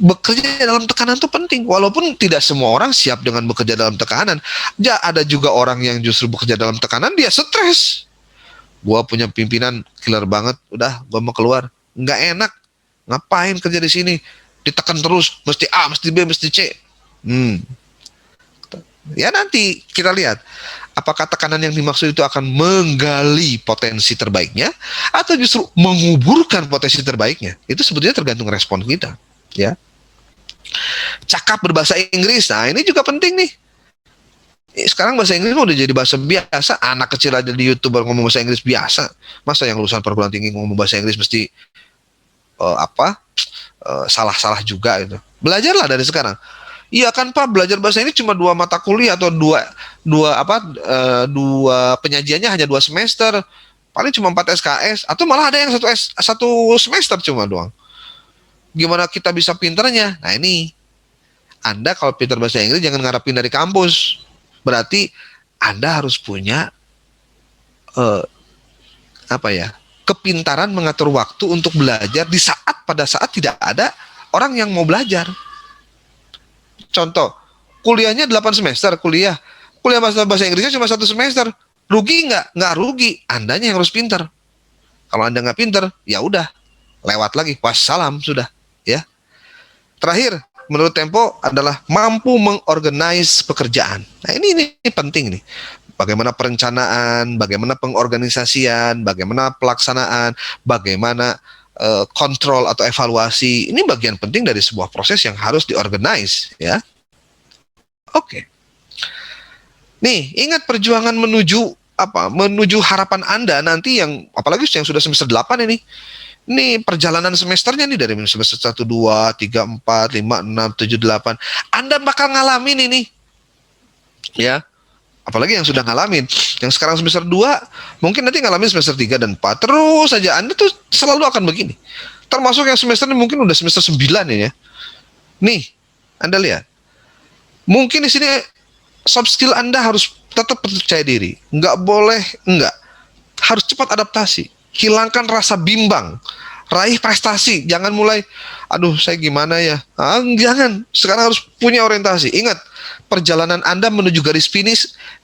Bekerja dalam tekanan itu penting, walaupun tidak semua orang siap dengan bekerja dalam tekanan. Ada juga orang yang justru bekerja dalam tekanan, dia stres. Gua punya pimpinan killer banget, udah gua mau keluar, nggak enak, ngapain kerja di sini, ditekan terus, mesti A, mesti B, mesti C. Ya nanti kita lihat apakah tekanan yang dimaksud itu akan menggali potensi terbaiknya atau justru menguburkan potensi terbaiknya. Itu sebetulnya tergantung respon kita, ya. Cakap berbahasa Inggris, nah ini juga penting nih. Sekarang bahasa Inggris udah jadi bahasa biasa. Anak kecil aja di YouTube ngomong bahasa Inggris biasa. Masa yang lulusan perguruan tinggi ngomong bahasa Inggris mesti salah-salah juga gitu. Belajarlah dari sekarang. Iya kan Pak, belajar bahasa Inggris cuma 2 mata kuliah atau dua penyajiannya hanya 2 semester. Paling cuma 4 SKS atau malah ada yang satu semester cuma doang. Gimana kita bisa pinternya? Nah ini, Anda kalau pinter bahasa Inggris jangan ngarepin dari kampus. Berarti Anda harus punya kepintaran mengatur waktu untuk belajar pada saat tidak ada orang yang mau belajar. Contoh, kuliahnya 8 semester, kuliah bahasa Inggrisnya cuma 1 semester. Rugi nggak? Nggak rugi. Andanya yang harus pintar. Kalau Anda nggak pintar, ya udah, lewat lagi. Wassalam, sudah. Ya. Terakhir, menurut Tempo adalah mampu mengorganize pekerjaan. Nah ini penting nih. Bagaimana perencanaan, bagaimana pengorganisasian, bagaimana pelaksanaan, bagaimana kontrol atau evaluasi. Ini bagian penting dari sebuah proses yang harus diorganize, ya. Oke. Nih, ingat perjuangan menuju harapan Anda nanti yang apalagi yang sudah semester 8 ini. Ini perjalanan semesternya nih dari semester 1, 2, 3, 4, 5, 6, 7, 8. Anda bakal ngalamin ini. Ya. Apalagi yang sudah ngalamin. Yang sekarang semester 2, mungkin nanti ngalamin semester 3 dan 4. Terus saja Anda tuh selalu akan begini. Termasuk yang semester ini mungkin udah semester 9 ya. Nih, Anda lihat. Mungkin di sini soft skill Anda harus tetap percaya diri. Harus cepat adaptasi. Hilangkan rasa bimbang. Raih prestasi. Jangan mulai, aduh saya gimana ya. Jangan. Sekarang harus punya orientasi. Ingat, perjalanan Anda menuju garis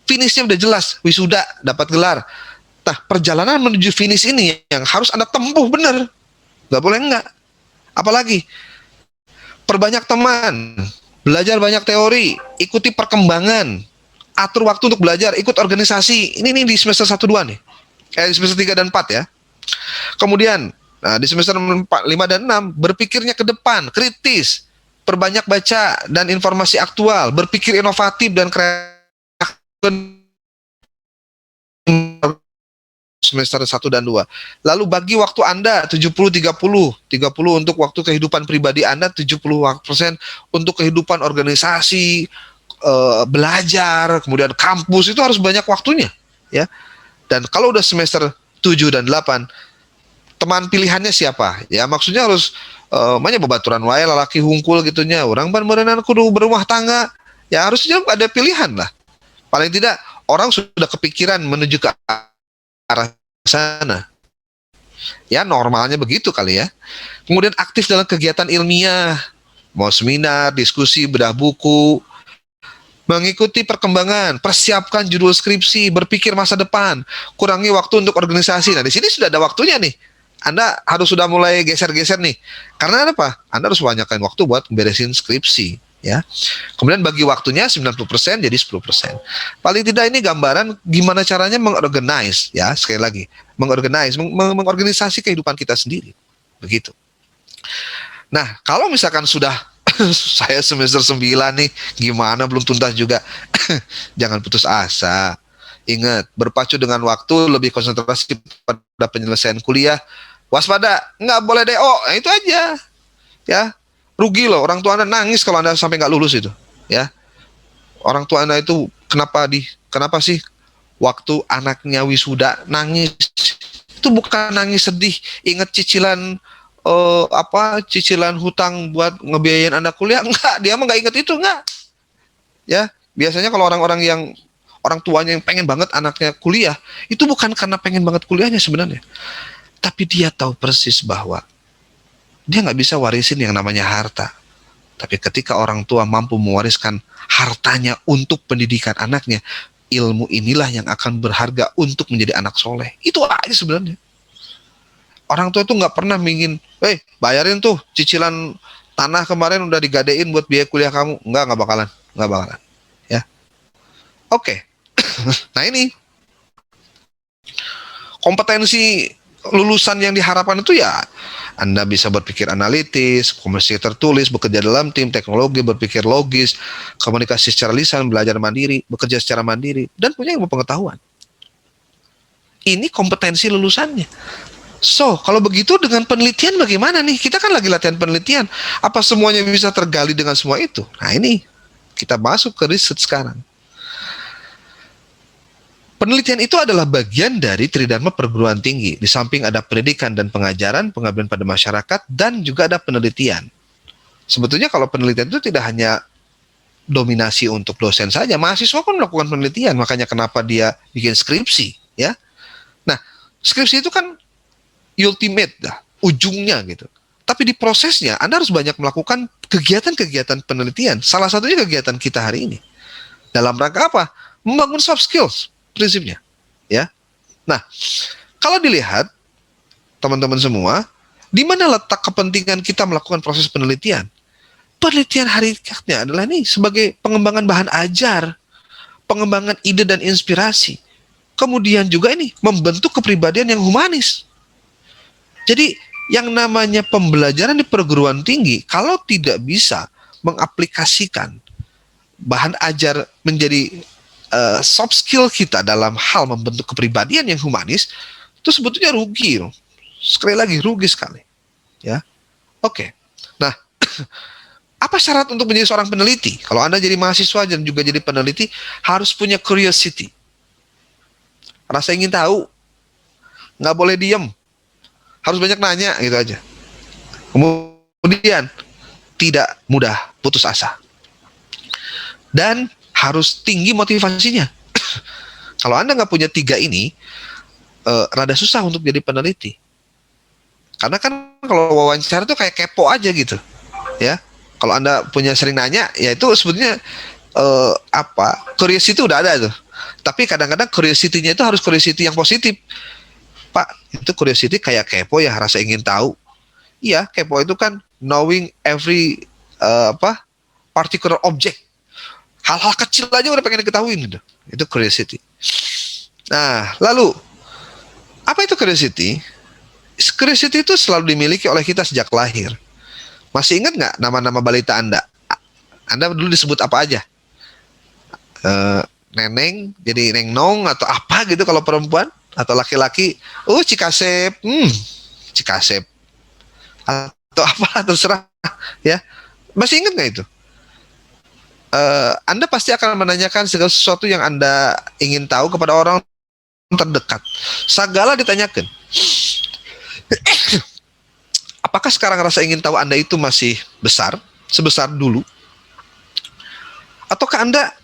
finishnya udah jelas. Wisuda, dapat gelar. Nah, perjalanan menuju finish ini yang harus Anda tempuh benar. Gak boleh enggak. Apalagi, perbanyak teman. Belajar banyak teori. Ikuti perkembangan. atur waktu untuk belajar, ikut organisasi. Ini di semester 1 2 nih. Di semester 3 dan 4 ya. Kemudian di semester 4, 5 dan 6 berpikirnya ke depan, kritis, perbanyak baca dan informasi aktual, berpikir inovatif dan kreatif semester 1 dan 2. Lalu bagi waktu Anda 70-30. 30 untuk waktu kehidupan pribadi Anda, 70% untuk kehidupan organisasi, belajar, kemudian kampus, itu harus banyak waktunya, ya. Dan kalau udah semester 7 dan 8, teman pilihannya siapa? Ya maksudnya harus banyak babaturan wae lalaki hungkul gitunya. Orang ban meureunana kudu berumah tangga. Ya harusnya ada pilihan lah. Paling tidak orang sudah kepikiran menuju ke arah sana. Ya normalnya begitu kali ya. Kemudian aktif dalam kegiatan ilmiah, mau seminar, diskusi, bedah buku, mengikuti perkembangan, persiapkan judul skripsi, berpikir masa depan, kurangi waktu untuk organisasi. Nah, di sini sudah ada waktunya nih. Anda harus sudah mulai geser-geser nih. Karena apa? Anda harus banyakkan waktu buat beresin skripsi, ya. Kemudian bagi waktunya 90% jadi 10%. Paling tidak ini gambaran gimana caranya mengorganize, ya, sekali lagi. Mengorganisasi kehidupan kita sendiri. Begitu. Nah, kalau misalkan sudah saya semester 9 nih, gimana belum tuntas juga. Jangan putus asa. Ingat, berpacu dengan waktu, lebih konsentrasi pada penyelesaian kuliah. Waspada, nggak boleh DO. Nah, itu aja. Ya, rugi loh. Orang tua Anda nangis kalau Anda sampai nggak lulus itu. Ya, orang tua Anda itu kenapa sih waktu anaknya wisuda nangis? Itu bukan nangis sedih, ingat cicilan cicilan hutang buat ngebiayain anak kuliah. Enggak, dia mah nggak inget itu, enggak. Ya, biasanya kalau orang-orang yang orang tuanya yang pengen banget anaknya kuliah, itu bukan karena pengen banget kuliahnya sebenarnya, tapi dia tahu persis bahwa dia nggak bisa warisin yang namanya harta. Tapi ketika orang tua mampu mewariskan hartanya untuk pendidikan anaknya, ilmu inilah yang akan berharga untuk menjadi anak soleh. Itu aja sebenarnya. Orang tua itu nggak pernah ingin, bayarin tuh cicilan tanah kemarin udah digadein buat biaya kuliah kamu. Nggak bakalan. Ya, oke. Nah ini kompetensi lulusan yang diharapkan itu ya Anda bisa berpikir analitis, komunikasi tertulis, bekerja dalam tim, teknologi, berpikir logis, komunikasi secara lisan, belajar mandiri, bekerja secara mandiri, dan punya ilmu pengetahuan. Ini kompetensi lulusannya. So, kalau begitu dengan penelitian bagaimana nih? Kita kan lagi latihan penelitian. Apa semuanya bisa tergali dengan semua itu? Nah ini, kita masuk ke riset sekarang. Penelitian itu adalah bagian dari tridharma perguruan tinggi. Di samping ada pendidikan dan pengajaran, pengabdian pada masyarakat, dan juga ada penelitian. Sebetulnya kalau penelitian itu tidak hanya dominasi untuk dosen saja, mahasiswa pun melakukan penelitian. Makanya kenapa dia bikin skripsi, ya. Nah, skripsi itu kan ultimate dah, ujungnya gitu. Tapi di prosesnya Anda harus banyak melakukan kegiatan-kegiatan penelitian. Salah satunya kegiatan kita hari ini. Dalam rangka apa? Membangun soft skills prinsipnya, ya. Nah, kalau dilihat teman-teman semua, di mana letak kepentingan kita melakukan proses penelitian? Penelitian hakikatnya adalah nih sebagai pengembangan bahan ajar, pengembangan ide dan inspirasi. Kemudian juga ini membentuk kepribadian yang humanis. Jadi yang namanya pembelajaran di perguruan tinggi, kalau tidak bisa mengaplikasikan bahan ajar menjadi soft skill kita dalam hal membentuk kepribadian yang humanis, itu sebetulnya rugi. Sekali lagi, rugi sekali. Ya, oke. Nah, apa syarat untuk menjadi seorang peneliti? Kalau Anda jadi mahasiswa dan juga jadi peneliti, harus punya curiosity. Rasa ingin tahu. Nggak boleh diem. Harus banyak nanya, gitu aja. Kemudian, tidak mudah putus asa. Dan harus tinggi motivasinya. Kalau Anda nggak punya 3 ini, rada susah untuk jadi peneliti. Karena kan kalau wawancara itu kayak kepo aja gitu, ya. Kalau Anda punya sering nanya, ya itu sebetulnya curiosity itu udah ada tuh. Tapi kadang-kadang curiosity-nya itu harus curiosity yang positif. Pak, itu curiosity kayak kepo ya, rasa ingin tahu. Iya, kepo itu kan knowing every particular object. Hal-hal kecil aja udah pengen diketahui gitu. Itu curiosity. Nah, lalu apa itu curiosity? Curiosity itu selalu dimiliki oleh kita sejak lahir. Masih ingat nggak nama-nama balita Anda? Anda dulu disebut apa aja? Neneng, jadi Neng Nong atau apa gitu kalau perempuan atau laki-laki? Cikasep, Cikasep atau apa terserah ya. Masih ingat nggak itu? Anda pasti akan menanyakan segala sesuatu yang Anda ingin tahu kepada orang terdekat. Segala ditanyakan. Apakah sekarang rasa ingin tahu Anda itu masih besar, sebesar dulu? Ataukah Anda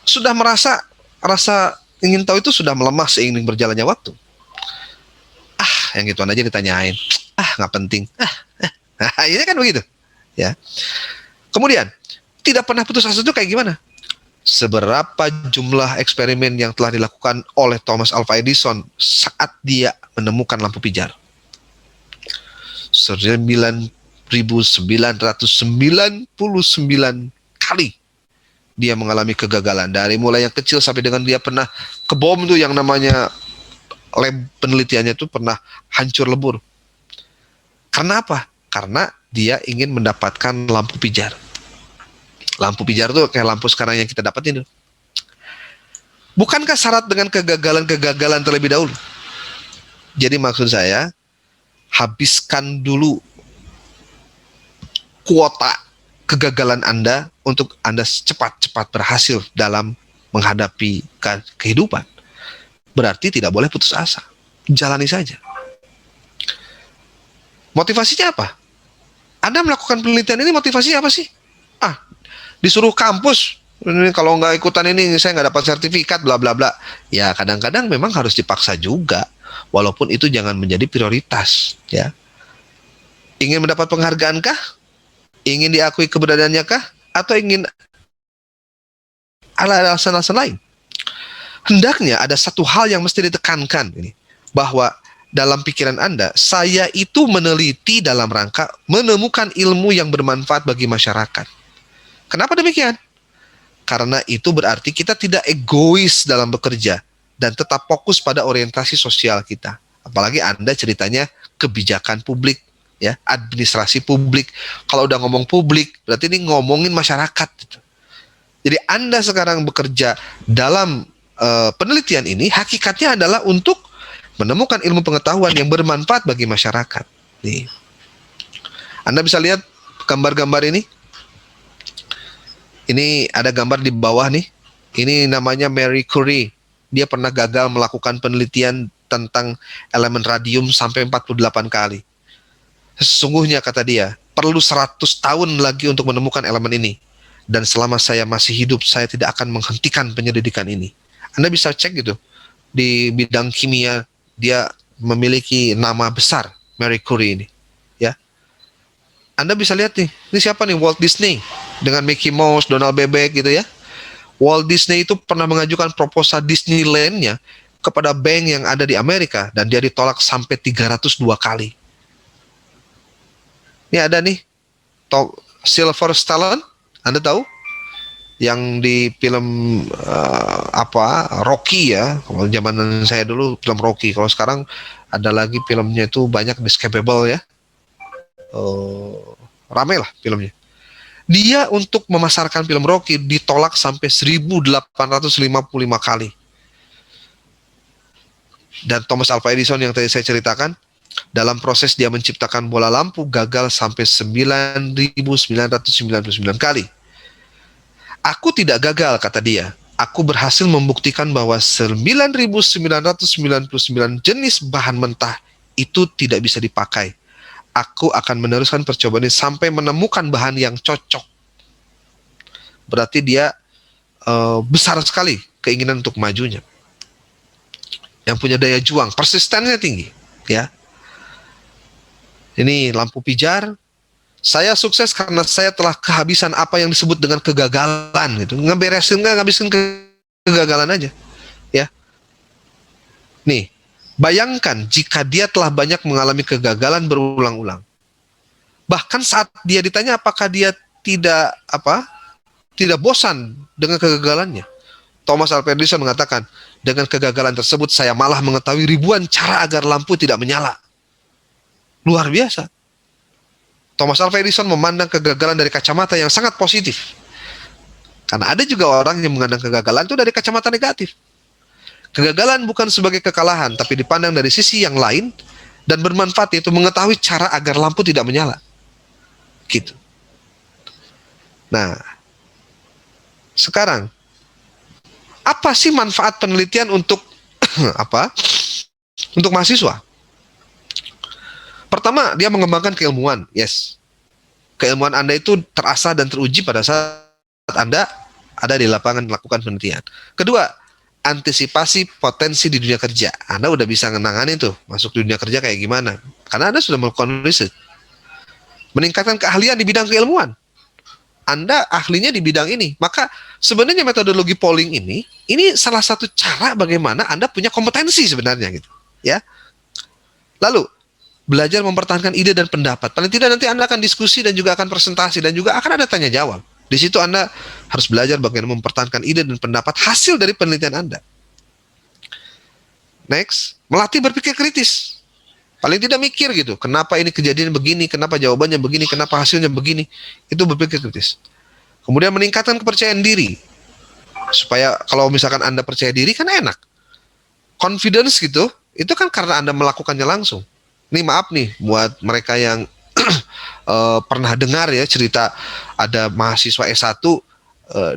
sudah merasa rasa ingin tahu itu sudah melemah seiring berjalannya waktu? Yang gituan aja ditanyain. Nggak penting. Ini kan begitu. Ya. Kemudian, tidak pernah putus asa itu kayak gimana? Seberapa jumlah eksperimen yang telah dilakukan oleh Thomas Alva Edison saat dia menemukan lampu pijar? 9.999 kali dia mengalami kegagalan. Dari mulai yang kecil sampai dengan dia pernah kebom tuh yang namanya lab penelitiannya tuh pernah hancur lebur. Karena apa? Karena dia ingin mendapatkan lampu pijar. Lampu pijar tuh kayak lampu sekarang yang kita dapatin tuh. Bukankah syarat dengan kegagalan terlebih dahulu? Jadi maksud saya, habiskan dulu kuota kegagalan Anda untuk Anda cepat-cepat berhasil dalam menghadapi kehidupan. Berarti tidak boleh putus asa. Jalani saja. Motivasinya apa? Anda melakukan penelitian ini motivasinya apa sih? Disuruh kampus, ini kalau nggak ikutan ini saya nggak dapat sertifikat, bla bla bla. Ya kadang-kadang memang harus dipaksa juga, walaupun itu jangan menjadi prioritas. Ya, ingin mendapat penghargaan kah? Ingin diakui keberadaannya kah? Atau ingin alasan-alasan lain? Hendaknya ada satu hal yang mesti ditekankan ini, bahwa dalam pikiran Anda, saya itu meneliti dalam rangka menemukan ilmu yang bermanfaat bagi masyarakat. Kenapa demikian? Karena itu berarti kita tidak egois dalam bekerja dan tetap fokus pada orientasi sosial kita. Apalagi Anda ceritanya kebijakan publik, ya, administrasi publik. Kalau udah ngomong publik, berarti ini ngomongin masyarakat. Jadi Anda sekarang bekerja dalam penelitian ini, hakikatnya adalah untuk menemukan ilmu pengetahuan yang bermanfaat bagi masyarakat. Nih, Anda bisa lihat gambar-gambar ini. Ini ada gambar di bawah nih. Ini namanya Marie Curie. Dia pernah gagal melakukan penelitian tentang elemen radium sampai 48 kali. Sesungguhnya kata dia, perlu 100 tahun lagi untuk menemukan elemen ini. Dan selama saya masih hidup, saya tidak akan menghentikan penyelidikan ini. Anda bisa cek gitu. Di bidang kimia, dia memiliki nama besar, Marie Curie ini. Ya. Anda bisa lihat nih, ini siapa nih? Walt Disney. Dengan Mickey Mouse, Donald Bebek gitu ya. Walt Disney itu pernah mengajukan proposal Disneyland-nya kepada bank yang ada di Amerika dan dia ditolak sampai 302 kali. Ini ada nih Sylvester Stallone, Anda tahu? Yang di film Rocky ya. Kalau zaman saya dulu film Rocky. Kalau sekarang ada lagi filmnya itu banyak, Despicable ya. Ramai lah filmnya. Dia untuk memasarkan film Rocky ditolak sampai 1855 kali. Dan Thomas Alva Edison yang tadi saya ceritakan, dalam proses dia menciptakan bola lampu gagal sampai 9.999 kali. Aku tidak gagal, kata dia. Aku berhasil membuktikan bahwa 9.999 jenis bahan mentah itu tidak bisa dipakai. Aku akan meneruskan percobaan ini sampai menemukan bahan yang cocok. Berarti dia besar sekali keinginan untuk majunya. Yang punya daya juang, persistennya tinggi. Ya. Ini lampu pijar. Saya sukses karena saya telah kehabisan apa yang disebut dengan kegagalan. Gitu. Ngabisin kegagalan aja. Ya. Nih. Bayangkan jika dia telah banyak mengalami kegagalan berulang-ulang. Bahkan saat dia ditanya apakah dia tidak bosan dengan kegagalannya. Thomas Alva Edison mengatakan, dengan kegagalan tersebut saya malah mengetahui ribuan cara agar lampu tidak menyala. Luar biasa. Thomas Alva Edison memandang kegagalan dari kacamata yang sangat positif. Karena ada juga orang yang memandang kegagalan itu dari kacamata negatif. Kegagalan bukan sebagai kekalahan, tapi dipandang dari sisi yang lain dan bermanfaat, yaitu mengetahui cara agar lampu tidak menyala. Gitu. Nah, sekarang apa sih manfaat penelitian untuk apa? Untuk mahasiswa? Pertama, dia mengembangkan keilmuan. Yes. Keilmuan Anda itu terasah dan teruji pada saat Anda ada di lapangan melakukan penelitian. Kedua, antisipasi potensi di dunia kerja. Anda udah bisa menangani tuh, masuk di dunia kerja kayak gimana. Karena Anda sudah melakukan riset. Meningkatkan keahlian di bidang keilmuan. Anda ahlinya di bidang ini. Maka sebenarnya metodologi polling ini salah satu cara bagaimana Anda punya kompetensi sebenarnya gitu, ya. Lalu belajar mempertahankan ide dan pendapat. Paling tidak nanti Anda akan diskusi dan juga akan presentasi dan juga akan ada tanya jawab. Di situ Anda harus belajar bagaimana mempertahankan ide dan pendapat hasil dari penelitian Anda. Next, melatih berpikir kritis. Paling tidak mikir gitu, kenapa ini kejadian begini, kenapa jawabannya begini, kenapa hasilnya begini. Itu berpikir kritis. Kemudian meningkatkan kepercayaan diri. Supaya kalau misalkan Anda percaya diri kan enak. Confidence gitu, itu kan karena Anda melakukannya langsung. Ini maaf nih buat mereka yang pernah dengar ya cerita ada mahasiswa S1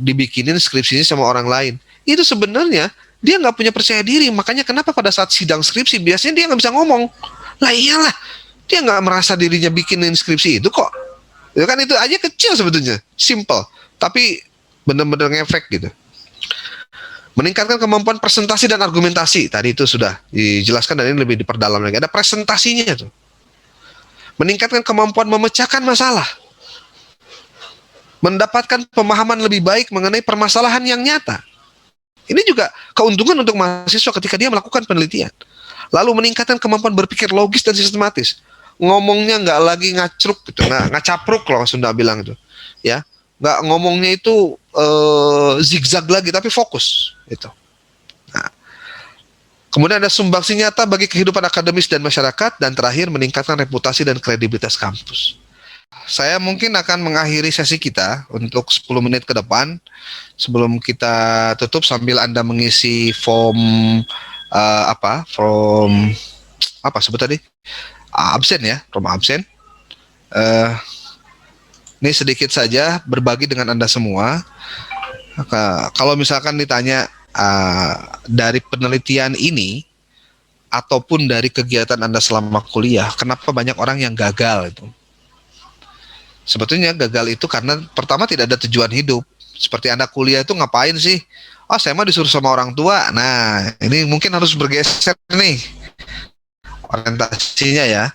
dibikinin skripsinya sama orang lain. Itu sebenarnya dia nggak punya percaya diri, makanya kenapa pada saat sidang skripsi biasanya dia nggak bisa ngomong. Lah iyalah, dia nggak merasa dirinya bikinin skripsi itu kok. Itu kan itu aja kecil sebetulnya, simple, tapi benar-benar ngefek gitu. Meningkatkan kemampuan presentasi dan argumentasi. Tadi itu sudah dijelaskan dan ini lebih diperdalam lagi. Ada presentasinya tuh. Meningkatkan kemampuan memecahkan masalah. Mendapatkan pemahaman lebih baik mengenai permasalahan yang nyata. Ini juga keuntungan untuk mahasiswa ketika dia melakukan penelitian. Lalu meningkatkan kemampuan berpikir logis dan sistematis. Ngomongnya nggak lagi ngacruk gitu, nggak capruk kalau Sunda bilang itu, ya. Nggak ngomongnya itu zigzag lagi, tapi fokus itu. Nah, kemudian ada sumbangsi nyata bagi kehidupan akademis dan masyarakat, dan terakhir meningkatkan reputasi dan kredibilitas kampus. Saya mungkin akan mengakhiri sesi kita untuk 10 menit ke depan sebelum kita tutup sambil Anda mengisi form form apa sebut tadi? Absen ya, form absen. Ini sedikit saja berbagi dengan Anda semua. Kalau misalkan ditanya dari penelitian ini ataupun dari kegiatan Anda selama kuliah, kenapa banyak orang yang gagal itu? Sebetulnya gagal itu karena pertama tidak ada tujuan hidup. Seperti Anda kuliah itu ngapain sih? Oh, saya mah disuruh sama orang tua. Nah, ini mungkin harus bergeser nih orientasinya ya.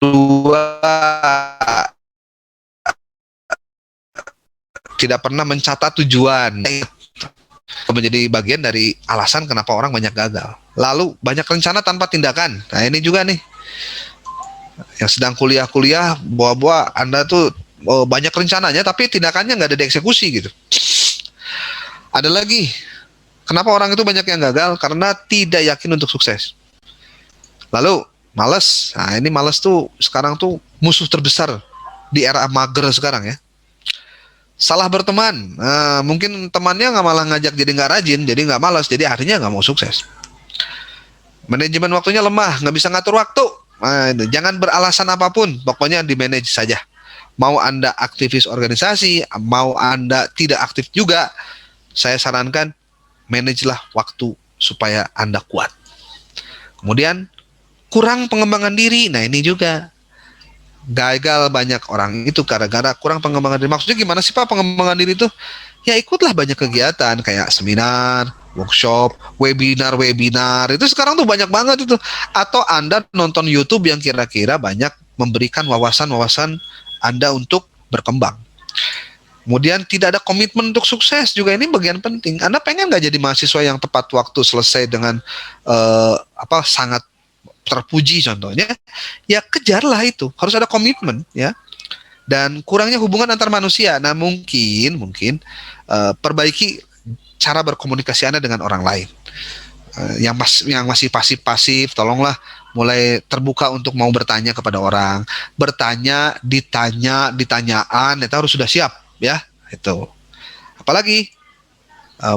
Kedua, tidak pernah mencatat tujuan. Menjadi bagian dari alasan kenapa orang banyak gagal. Lalu banyak rencana tanpa tindakan. Nah, ini juga nih yang sedang kuliah-kuliah, bawa-bawa Anda tuh banyak rencananya tapi tindakannya nggak ada dieksekusi gitu. Ada lagi, kenapa orang itu banyak yang gagal? Karena tidak yakin untuk sukses. Lalu malas. Nah, ini malas tuh sekarang tuh musuh terbesar di era mager sekarang ya. Salah berteman. Nah, mungkin temannya nggak malah ngajak jadi nggak rajin, jadi nggak malas, jadi akhirnya nggak mau sukses. Manajemen waktunya lemah, nggak bisa ngatur waktu. Nah, jangan beralasan apapun, pokoknya di manage saja. Mau Anda aktivis organisasi, mau Anda tidak aktif juga, saya sarankan manajelah waktu supaya Anda kuat. Kemudian kurang pengembangan diri. Nah, ini juga gagal banyak orang itu gara-gara kurang pengembangan diri. Maksudnya gimana sih Pak pengembangan diri itu? Ya ikutlah banyak kegiatan kayak seminar, workshop, webinar itu sekarang tuh banyak banget itu. Atau Anda nonton YouTube yang kira-kira banyak memberikan wawasan-wawasan Anda untuk berkembang. Kemudian tidak ada komitmen untuk sukses juga, ini bagian penting. Anda pengen nggak jadi mahasiswa yang tepat waktu, selesai dengan sangat terpuji contohnya, ya kejarlah itu. Harus ada komitmen ya. Dan kurangnya hubungan antar manusia. Nah, mungkin perbaiki cara berkomunikasi Anda dengan orang lain. Yang masih pasif-pasif, tolonglah mulai terbuka untuk mau bertanya kepada orang. Bertanya, ditanyaan, itu harus sudah siap ya. Itu. Apalagi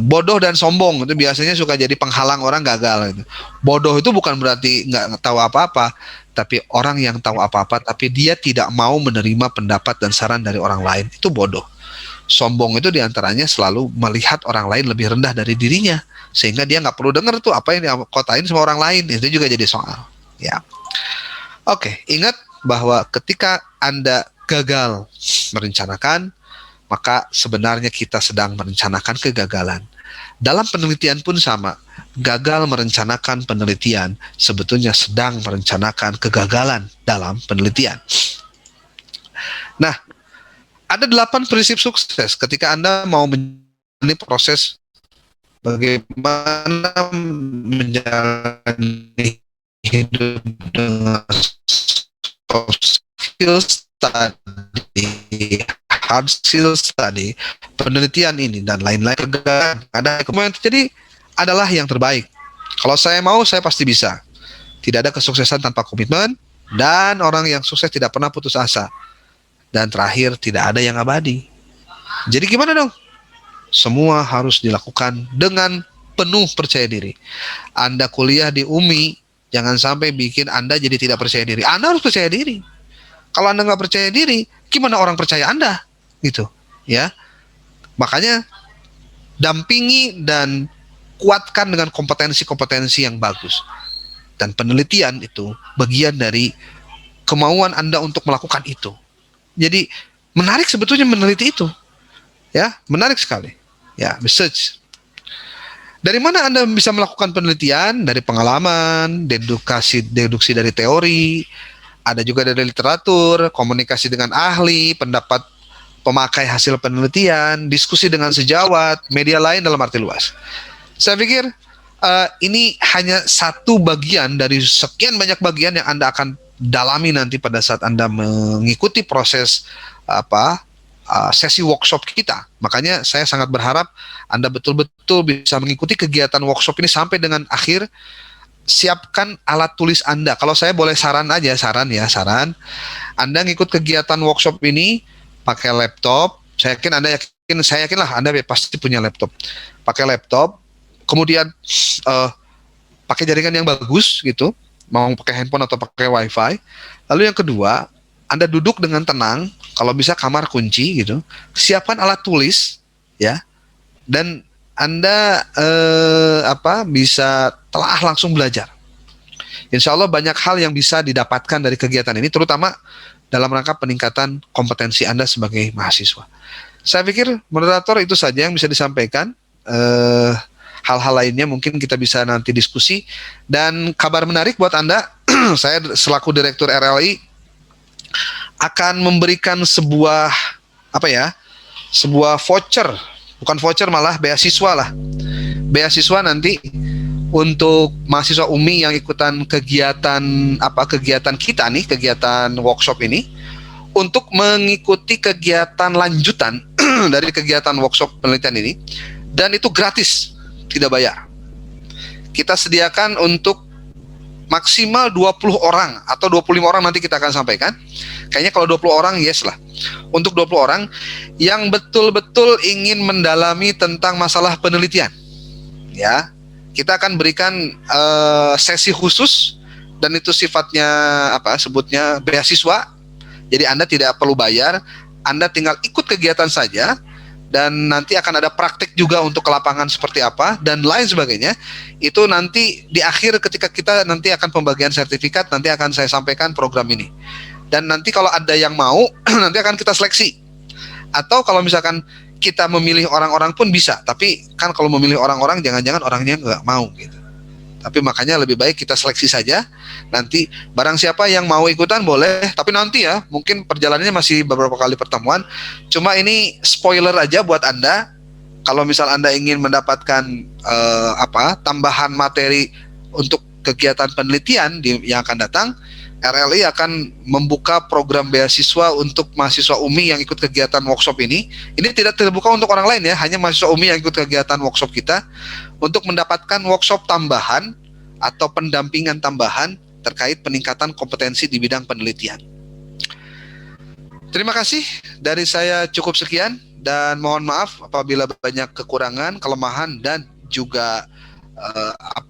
bodoh dan sombong itu biasanya suka jadi penghalang orang gagal. Gitu. Bodoh itu bukan berarti nggak tahu apa-apa, tapi orang yang tahu apa-apa, tapi dia tidak mau menerima pendapat dan saran dari orang lain, itu bodoh. Sombong itu diantaranya selalu melihat orang lain lebih rendah dari dirinya, sehingga dia nggak perlu dengar tuh apa yang dikotain sama orang lain, itu juga jadi soal. Ya, oke, ingat bahwa ketika Anda gagal merencanakan, maka sebenarnya kita sedang merencanakan kegagalan. Dalam penelitian pun sama, gagal merencanakan penelitian sebetulnya sedang merencanakan kegagalan dalam penelitian. Nah, ada 8 prinsip sukses ketika Anda mau menjalani proses bagaimana menjalani hidup dengan soft skills tadi, hard skills tadi, penelitian ini dan lain-lain. Ada yang terjadi adalah yang terbaik. Kalau saya mau, saya pasti bisa. Tidak ada kesuksesan tanpa komitmen, dan orang yang sukses tidak pernah putus asa. Dan terakhir, tidak ada yang abadi. Jadi gimana dong? Semua harus dilakukan dengan penuh percaya diri. Anda kuliah di UMI, jangan sampai bikin Anda jadi tidak percaya diri. Anda harus percaya diri. Kalau Anda nggak percaya diri, gimana orang percaya Anda? Gitu, ya. Makanya dampingi dan kuatkan dengan kompetensi-kompetensi yang bagus. Dan penelitian itu bagian dari kemauan Anda untuk melakukan itu. Jadi menarik sebetulnya meneliti itu. Ya, menarik sekali. Ya, research. Dari mana Anda bisa melakukan penelitian? Dari pengalaman, deduksi dari teori, ada juga dari literatur, komunikasi dengan ahli, pendapat pemakai hasil penelitian, diskusi dengan sejawat, media lain dalam arti luas. Saya pikir ini hanya satu bagian dari sekian banyak bagian yang Anda akan dalami nanti pada saat Anda mengikuti proses sesi workshop kita. Makanya saya sangat berharap Anda betul-betul bisa mengikuti kegiatan workshop ini sampai dengan akhir. Siapkan alat tulis Anda. Kalau saya boleh saran aja, saran. Anda ngikut kegiatan workshop ini pakai laptop. Saya yakinlah Anda pasti punya laptop. Pakai laptop, kemudian pakai jaringan yang bagus gitu. Mau pakai handphone atau pakai wifi. Lalu yang kedua, Anda duduk dengan tenang, kalau bisa kamar kunci gitu. Siapkan alat tulis ya. Dan Anda bisa telah langsung belajar. Insya Allah banyak hal yang bisa didapatkan dari kegiatan ini, terutama dalam rangka peningkatan kompetensi Anda sebagai mahasiswa. Saya pikir moderator itu saja yang bisa disampaikan. Hal-hal lainnya mungkin kita bisa nanti diskusi. Dan kabar menarik buat Anda, saya selaku Direktur RLI akan memberikan sebuah voucher, bukan voucher malah beasiswa lah. Beasiswa nanti untuk mahasiswa UMI yang ikutan kegiatan kita nih, kegiatan workshop ini, untuk mengikuti kegiatan lanjutan dari kegiatan workshop penelitian ini, dan itu gratis, tidak bayar. Kita sediakan untuk maksimal 20 orang atau 25 orang, nanti kita akan sampaikan. Kayaknya kalau 20 orang yes lah. Untuk 20 orang yang betul-betul ingin mendalami tentang masalah penelitian. Ya. Kita akan berikan sesi khusus, dan itu sifatnya sebutnya beasiswa. Jadi Anda tidak perlu bayar, Anda tinggal ikut kegiatan saja. Dan nanti akan ada praktik juga untuk ke lapangan seperti apa dan lain sebagainya. Itu nanti di akhir ketika kita nanti akan pembagian sertifikat, nanti akan saya sampaikan program ini. Dan nanti kalau ada yang mau, nanti akan kita seleksi. Atau kalau misalkan kita memilih orang-orang pun bisa. Tapi kan kalau memilih orang-orang, jangan-jangan orangnya nggak mau gitu. Tapi makanya lebih baik kita seleksi saja. Nanti barang siapa yang mau ikutan boleh. Tapi nanti ya, mungkin perjalanannya masih beberapa kali pertemuan. Cuma ini spoiler aja buat Anda. Kalau misal Anda ingin mendapatkan tambahan materi untuk kegiatan penelitian yang akan datang, RLI akan membuka program beasiswa untuk mahasiswa UMI yang ikut kegiatan workshop ini. Ini tidak terbuka untuk orang lain ya, hanya mahasiswa UMI yang ikut kegiatan workshop kita untuk mendapatkan workshop tambahan atau pendampingan tambahan terkait peningkatan kompetensi di bidang penelitian. Terima kasih, dari saya cukup sekian dan mohon maaf apabila banyak kekurangan, kelemahan dan juga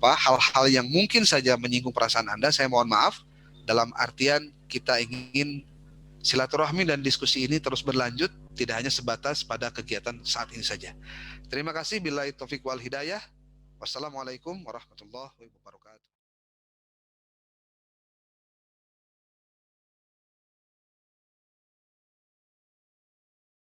hal-hal yang mungkin saja menyinggung perasaan Anda. Saya mohon maaf. Dalam artian kita ingin silaturahmi dan diskusi ini terus berlanjut, tidak hanya sebatas pada kegiatan saat ini saja. Terima kasih. Billahi taufik wal hidayah. Wassalamualaikum warahmatullahi wabarakatuh.